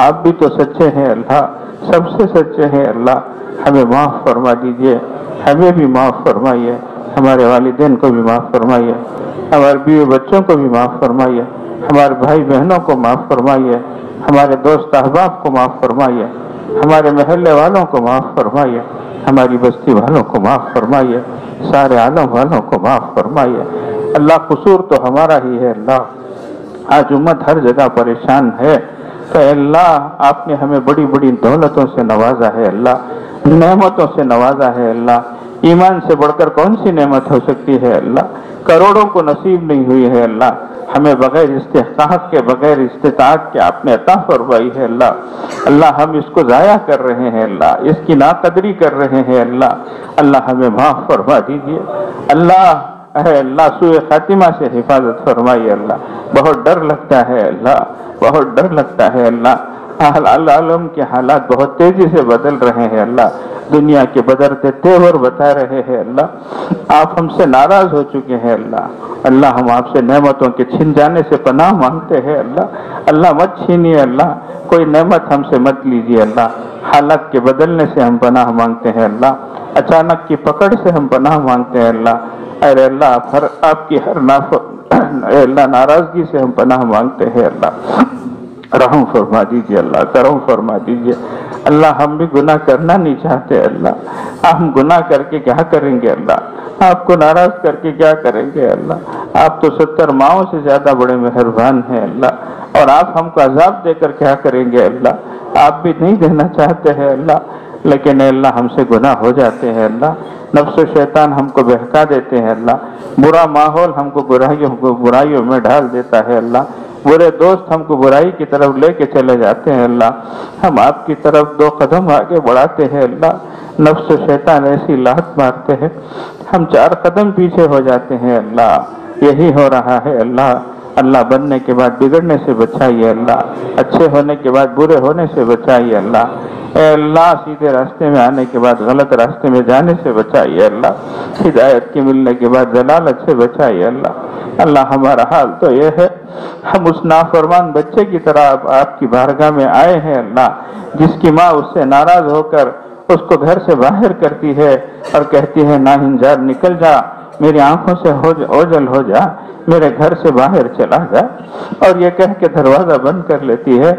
آپ بھی تو سچے ہیں اللہ، سب سے سچے ہیں اللہ. ہمیں معاف فرما دیجئے، ہمیں بھی معاف فرمائیے، ہمارے والدین کو بھی معاف فرمائیے، ہمارے بیوی بچوں کو بھی معاف فرمائیے، ہمارے بھائی بہنوں کو معاف فرمائیے، ہمارے دوست احباب کو معاف فرمائیے، ہمارے محلے والوں کو معاف فرمائیے، ہماری بستی والوں کو معاف فرمائیے، سارے عالم والوں کو معاف فرمائیے. اللہ قصور تو ہمارا ہی ہے اللہ. آج امت ہر جگہ پریشان ہے تو اللہ آپ نے ہمیں بڑی بڑی دولتوں سے نوازا ہے اللہ، نعمتوں سے نوازا ہے اللہ. ایمان سے بڑھ کر کون سی نعمت ہو سکتی ہے اللہ. کروڑوں کو نصیب نہیں ہوئی ہے اللہ، ہمیں بغیر استحقاق کے، بغیر استطاعت کے آپ نے عطا فرمائی ہے اللہ۔ اللہ ہم اس کو ضائع کر رہے ہیں اللہ، اس کی ناقدری کر رہے ہیں اللہ۔ اللہ ہمیں معاف فرما دیجیے اللہ۔ اے اللہ سوء خاتمہ سے حفاظت فرمائیے اللہ۔ بہت ڈر لگتا ہے اللہ، بہت ڈر لگتا ہے اللہ۔ عالم کے حالات بہت تیزی سے بدل رہے ہیں اللہ، دنیا کے بدلتے تیور بتا رہے ہیں اللہ۔ آپ ہم سے ناراض ہو چکے ہیں اللہ۔ اللہ ہم آپ سے نعمتوں کے چھن جانے سے پناہ مانگتے ہیں اللہ۔ اللہ مت چھینیے اللہ، کوئی نعمت ہم سے مت لیجیے اللہ۔ حالات کے بدلنے سے ہم پناہ مانگتے ہیں اللہ، اچانک کی پکڑ سے ہم پناہ مانگتے ہیں اللہ۔ اے اللہ آپ کی ہر اے اللہ ناراضگی سے ہم پناہ مانگتے ہیں اللہ۔ رحم فرما دیجیے اللہ، کرم فرما دیجیے اللہ۔ ہم بھی گناہ کرنا نہیں چاہتے اللہ، ہم گناہ کر کے کیا کریں گے اللہ، آپ کو ناراض کر کے کیا کریں گے اللہ۔ آپ تو 70 ماؤں سے زیادہ بڑے مہربان ہیں اللہ، اور آپ ہم کو عذاب دے کر کیا کریں گے اللہ۔ آپ بھی نہیں دینا چاہتے ہیں اللہ، لیکن اے اللہ ہم سے گناہ ہو جاتے ہیں اللہ۔ نفس و شیطان ہم کو بہکا دیتے ہیں اللہ، برا ماحول ہم کو برائیوں میں ڈال دیتا ہے اللہ، برے دوست ہم کو برائی کی طرف لے کے چلے جاتے ہیں اللہ۔ ہم آپ کی طرف 2 قدم آگے بڑھاتے ہیں اللہ، نفس و شیطان ایسی لات مارتے ہیں ہم 4 قدم پیچھے ہو جاتے ہیں اللہ۔ یہی ہو رہا ہے اللہ۔ اللہ بننے کے بعد بگڑنے سے بچائیے اللہ، اچھے ہونے کے بعد برے ہونے سے بچائیے اللہ۔ اے اللہ سیدھے راستے میں آنے کے بعد غلط راستے میں جانے سے بچائیے اللہ، ہدایت کے ملنے کے بعد ضلالت سے بچائیے اللہ۔ اللہ ہمارا حال تو یہ ہے، ہم اس نافرمان بچے کی طرح آپ کی بارگاہ میں آئے ہیں اللہ، جس کی ماں اس سے ناراض ہو کر اس کو گھر سے باہر کرتی ہے اور کہتی ہے ناہنجار نکل جا، میری آنکھوں سے اوجل ہو جا، میرے گھر سے باہر چلا جا، اور یہ کہہ کے دروازہ بند کر لیتی ہے۔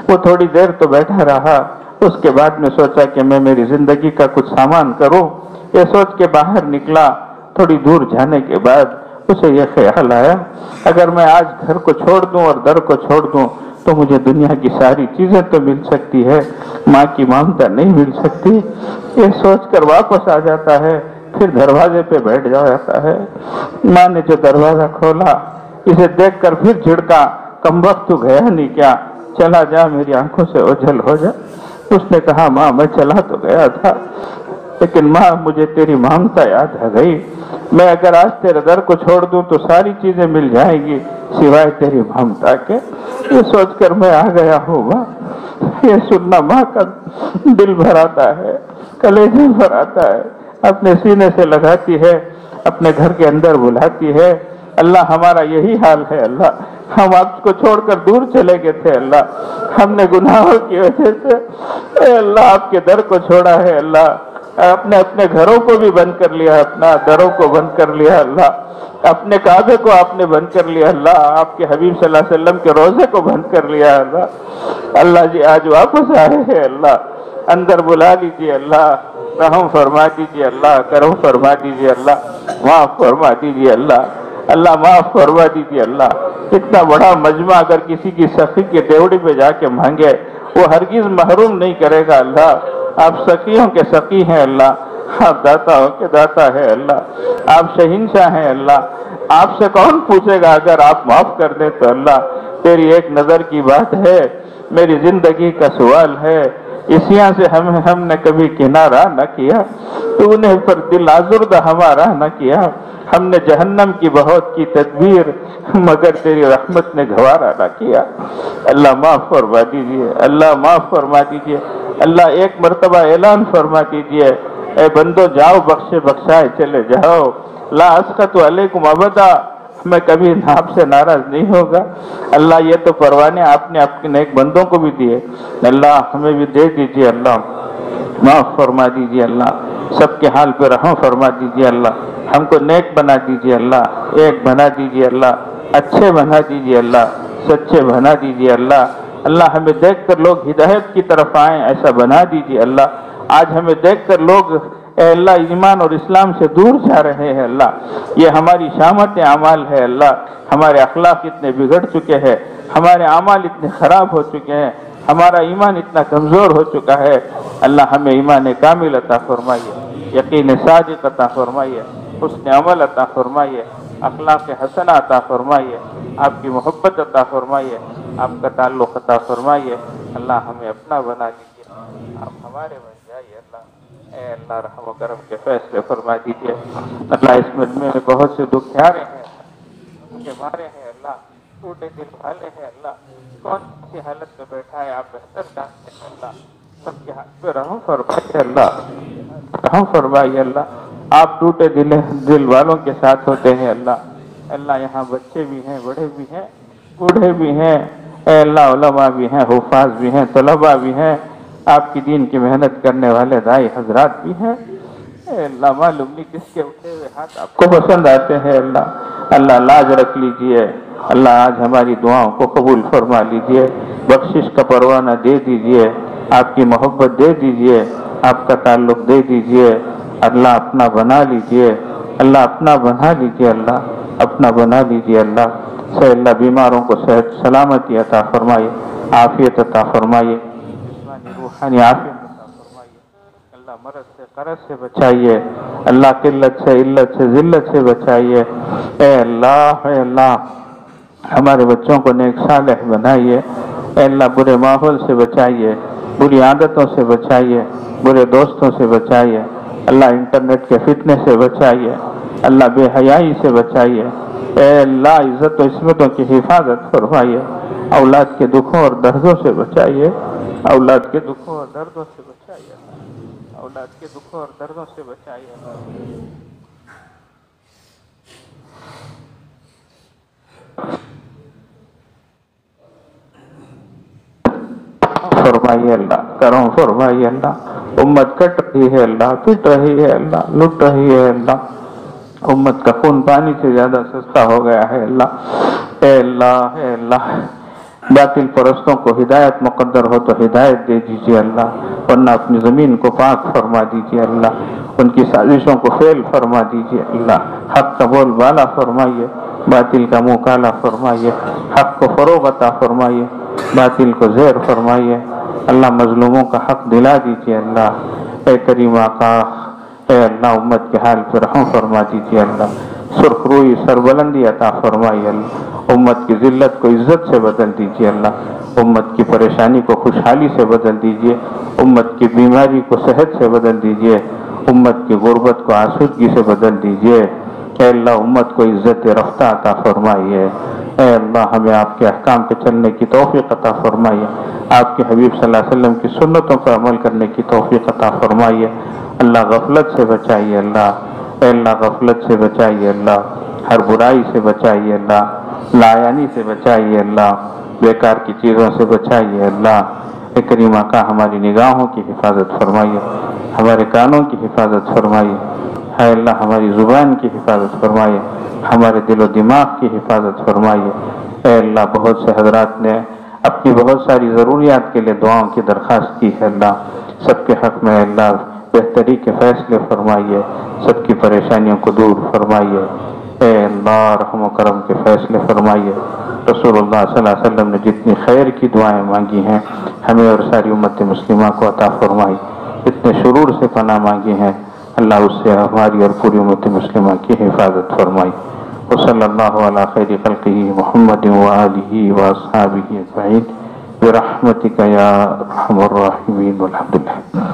وہ تھوڑی دیر تو بیٹھا رہا، اس کے بعد میں سوچا کہ میں میری زندگی کا کچھ سامان کروں، یہ سوچ کے باہر نکلا۔ تھوڑی دور جانے کے بعد اسے یہ خیال آیا اگر میں آج گھر کو چھوڑ دوں اور در کو چھوڑ دوں تو مجھے دنیا کی ساری چیزیں تو مل سکتی ہے، ماں کی ممتا نہیں مل سکتی۔ یہ سوچ کر واپس آ جاتا ہے، پھر دروازے پہ بیٹھ جاتا ہے۔ ماں نے جو دروازہ کھولا اسے دیکھ کر پھر جھڑکا، کم وقت تو گیا نہیں کیا، چلا جا میری آنکھوں سے اوجھل ہو جا۔ اس نے کہا ماں میں چلا تو گیا تھا، لیکن ماں مجھے تیری ممتا یاد آ گئی، میں اگر آج تیرے در کو چھوڑ دوں تو ساری چیزیں مل جائیں گی سوائے تیری ممتا کے۔ یہ سوچ کر میں آ گیا ہوں ماں۔ یہ سننا ماں کا دل بھر آتا ہے، کلیجے بھر آتا ہے، اپنے سینے سے لگاتی ہے، اپنے گھر کے اندر بلاتی ہے۔ اللہ ہمارا یہی حال ہے اللہ، ہم آپ کو چھوڑ کر دور چلے گئے تھے اللہ، ہم نے گناہوں کی وجہ سے اے اللہ آپ کے در کو چھوڑا ہے اللہ، اپنے گھروں کو بھی بند کر لیا، اپنا دروں کو بند کر لیا اللہ، اپنے کعبے کو آپ نے بند کر لیا اللہ، آپ کے حبیب صلی اللہ علیہ وسلم کے روزے کو بند کر لیا اللہ۔ اللہ جی آج واپس آئے ہیں اللہ، اندر بلا لیجیے اللہ، رحم فرما دیجیے اللہ، کرم فرما دیجیے اللہ، معاف فرما دیجیے اللہ، اللہ معاف فرما دیجیے اللہ۔ اتنا بڑا مجمع اگر کسی کی سخی کی ڈیوڑی پہ جا کے مانگے وہ ہرگز محروم نہیں کرے گا اللہ۔ آپ سخیوں کے سخی ہیں اللہ، آپ داتاؤں کے داتا ہے اللہ، آپ شہنشاہ ہیں اللہ۔ آپ سے کون پوچھے گا اگر آپ معاف کر دیں تو اللہ، تیری ایک نظر کی بات ہے، میری زندگی کا سوال ہے، اسیاں سے ہم نے کبھی کنارہ نہ کیا، تو نے پر دل آزردہ ہمارا نہ کیا، ہم نے جہنم کی بہت کی تدبیر مگر تیری رحمت نے گوارا نہ کیا۔ اللہ معاف فرما دیجیے، اللہ معاف فرما دیجیے اللہ۔ ایک مرتبہ اعلان فرما دیجیے اے بندو جاؤ بخشے بخشائے چلے جاؤ، لا اسخط علیکم ابدا، میں کبھی آپ سے ناراض نہیں ہوگا اللہ۔ یہ تو پروانے آپ نے اپنے نیک بندوں کو بھی دیے اللہ، ہمیں بھی دے دیجیے اللہ، معاف فرما دیجیے اللہ، سب کے حال پہ رحم فرما دیجیے اللہ، ہم کو نیک بنا دیجیے اللہ، ایک بنا دیجیے اللہ، اچھے بنا دیجیے اللہ، سچے بنا دیجیے اللہ۔ اللہ ہمیں دیکھ کر لوگ ہدایت کی طرف آئیں ایسا بنا دیجیے اللہ۔ آج ہمیں دیکھ کر لوگ اے اللہ ایمان اور اسلام سے دور جا رہے ہیں اللہ، یہ ہماری شامت اعمال ہے اللہ۔ ہمارے اخلاق اتنے بگڑ چکے ہیں، ہمارے اعمال اتنے خراب ہو چکے ہیں، ہمارا ایمان اتنا کمزور ہو چکا ہے اللہ، ہمیں ایمان کامل عطا فرمائیے، یقین صادق عطا فرمائیے، حسن عمل عطا فرمائیے۔ اخلاق حسنہ عطا فرمائیے، آپ کی محبت عطا فرمائیے، آپ کا تعلق عطا فرمائیے۔ اللہ ہمیں اپنا بنا لیجیے، آپ ہمارے بن جائیے اللہ۔ اے اللہ رحم و کرم کے فیصلے فرما دیجیے۔ اللہ اس مجمع میں بہت سے دکھیارے ہیں، بیمارے ہیں اللہ، ٹوٹے دل والے ہیں اللہ، کون سی حالت میں بیٹھا ہے آپ بہتر جانتے ہیں اللہ، سب کے ہاتھ پہ رحم فرمائیے اللہ، رحم فرمائیے اللہ۔ آپ ٹوٹے دل والوں کے ساتھ ہوتے ہیں اللہ۔ اللہ یہاں بچے بھی ہیں، بڑے بھی ہیں، بوڑھے بھی ہیں، اے اللہ علماء بھی ہیں، حفاظ بھی ہیں، طلباء بھی ہیں، آپ کی دین کی محنت کرنے والے دائی حضرات بھی ہیں۔ اے اللہ معلوم نہیں کس کے اٹھے ہوئے ہاتھ آپ کو پسند آتے ہیں اللہ۔ اللہ لاج رکھ لیجئے، اللہ آج ہماری دعاؤں کو قبول فرما لیجئے، بخشش کا پروانہ دے دیجئے، آپ کی محبت دے دیجئے، آپ کا تعلق دے دیجئے، اللہ اپنا بنا لیجئے، اللہ اپنا بنا لیجئے، اللہ اپنا بنا لیجئے اللہ۔ سے اللہ بیماروں کو صحت سلامتی عطا فرمائے، عافیت عطا فرمائے، جسمانی روحانی عافیت عطا فرمائے، اللہ مرض سے قرض سے بچائیے، اللہ قلت سے علت سے ذلت سے بچائیے، اے اللہ ہمارے بچوں کو نیک صالح بنائیے، اے اللہ برے ماحول سے بچائیے، بری عادتوں سے بچائیے، برے دوستوں سے بچائیے، اللہ انٹرنیٹ کے فتنے سے بچائیے، اللہ بے حیائی سے بچائیے، اے اللہ عزت و عصمتوں کی حفاظت فرمائیے، اولاد کے دکھوں اور دردوں سے بچائیے، اولاد کے دکھوں اور دردوں سے بچائیے، اولاد کے دکھوں اور دردوں سے بچائیے، فرمائیے اللہ، کرم فرمائیے اللہ۔ امت کٹ رہی ہے اللہ، پٹ رہی ہے اللہ، لٹ رہی ہے اللہ، امت کا خون پانی سے زیادہ سستا ہو گیا ہے اللہ۔ اے اللہ، اے اللہ باطل پرستوں کو ہدایت مقدر ہو تو ہدایت دے دیجیے اللہ، ورنہ اپنی زمین کو پاک فرما دیجیے اللہ، ان کی سازشوں کو فیل فرما دیجیے اللہ، حق کا بول بالا فرمائیے، باطل کا منہ کالا فرمائیے، حق کو فروغ عطا فرمائیے، باطل کو زیر فرمائیے اللہ، مظلوموں کا حق دلا دیجیے اللہ۔ اے کریم آقا، اے اللہ امت کے حال پر رحم فرما دیجیے اللہ، سرخ روئی سربلندی عطا فرمائیے اللہ، امت کی ذلت کو عزت سے بدل دیجیے اللہ، امت کی پریشانی کو خوشحالی سے بدل دیجیے، امت کی بیماری کو صحت سے بدل دیجیے، امت کی غربت کو آسودگی سے بدل دیجیے، اے اللہ امت کو عزت رفتہ عطا فرمائیے، اے اللہ ہمیں آپ کے احکام پہ چلنے کی توفیق عطا فرمائیے، آپ کے حبیب صلی اللہ علیہ وسلم کی سنتوں پر عمل کرنے کی توفیق عطا فرمائیے اللہ، غفلت سے بچائیے اللہ، اے اللہ غفلت سے بچائیے اللہ، ہر برائی سے بچائیے اللہ، لایانی سے بچائیے اللہ، بیکار کی چیزوں سے بچائیے اللہ۔ اے کریم آقا ہماری نگاہوں کی حفاظت فرمائیے، ہمارے کانوں کی حفاظت فرمائیے، اے اللہ ہماری زبان کی حفاظت فرمائیے، ہمارے دل و دماغ کی حفاظت فرمائیے، اے اللہ بہت سے حضرات نے اپنی بہت ساری ضروریات کے لیے دعاؤں کی درخواست کی ہے اللہ، سب کے حق میں اللہ بہتری کے فیصلے فرمائیے، سب کی پریشانیوں کو دور فرمائیے، اے اللہ رحم و کرم کے فیصلے فرمائیے۔ رسول اللہ صلی اللہ علیہ وسلم نے جتنی خیر کی دعائیں مانگی ہیں ہمیں اور ساری امت مسلمہ کو عطا فرمائی، اتنے شرور سے پناہ مانگی ہیں اللہ اس سے ہماری اور پوری امت مسلمہ کی حفاظت فرمائی۔ وصلی اللہ علی خیر خلقہ محمد وآلہ واصحابہ اجمعین برحمتک یا ارحم الراحمین والحمد للہ۔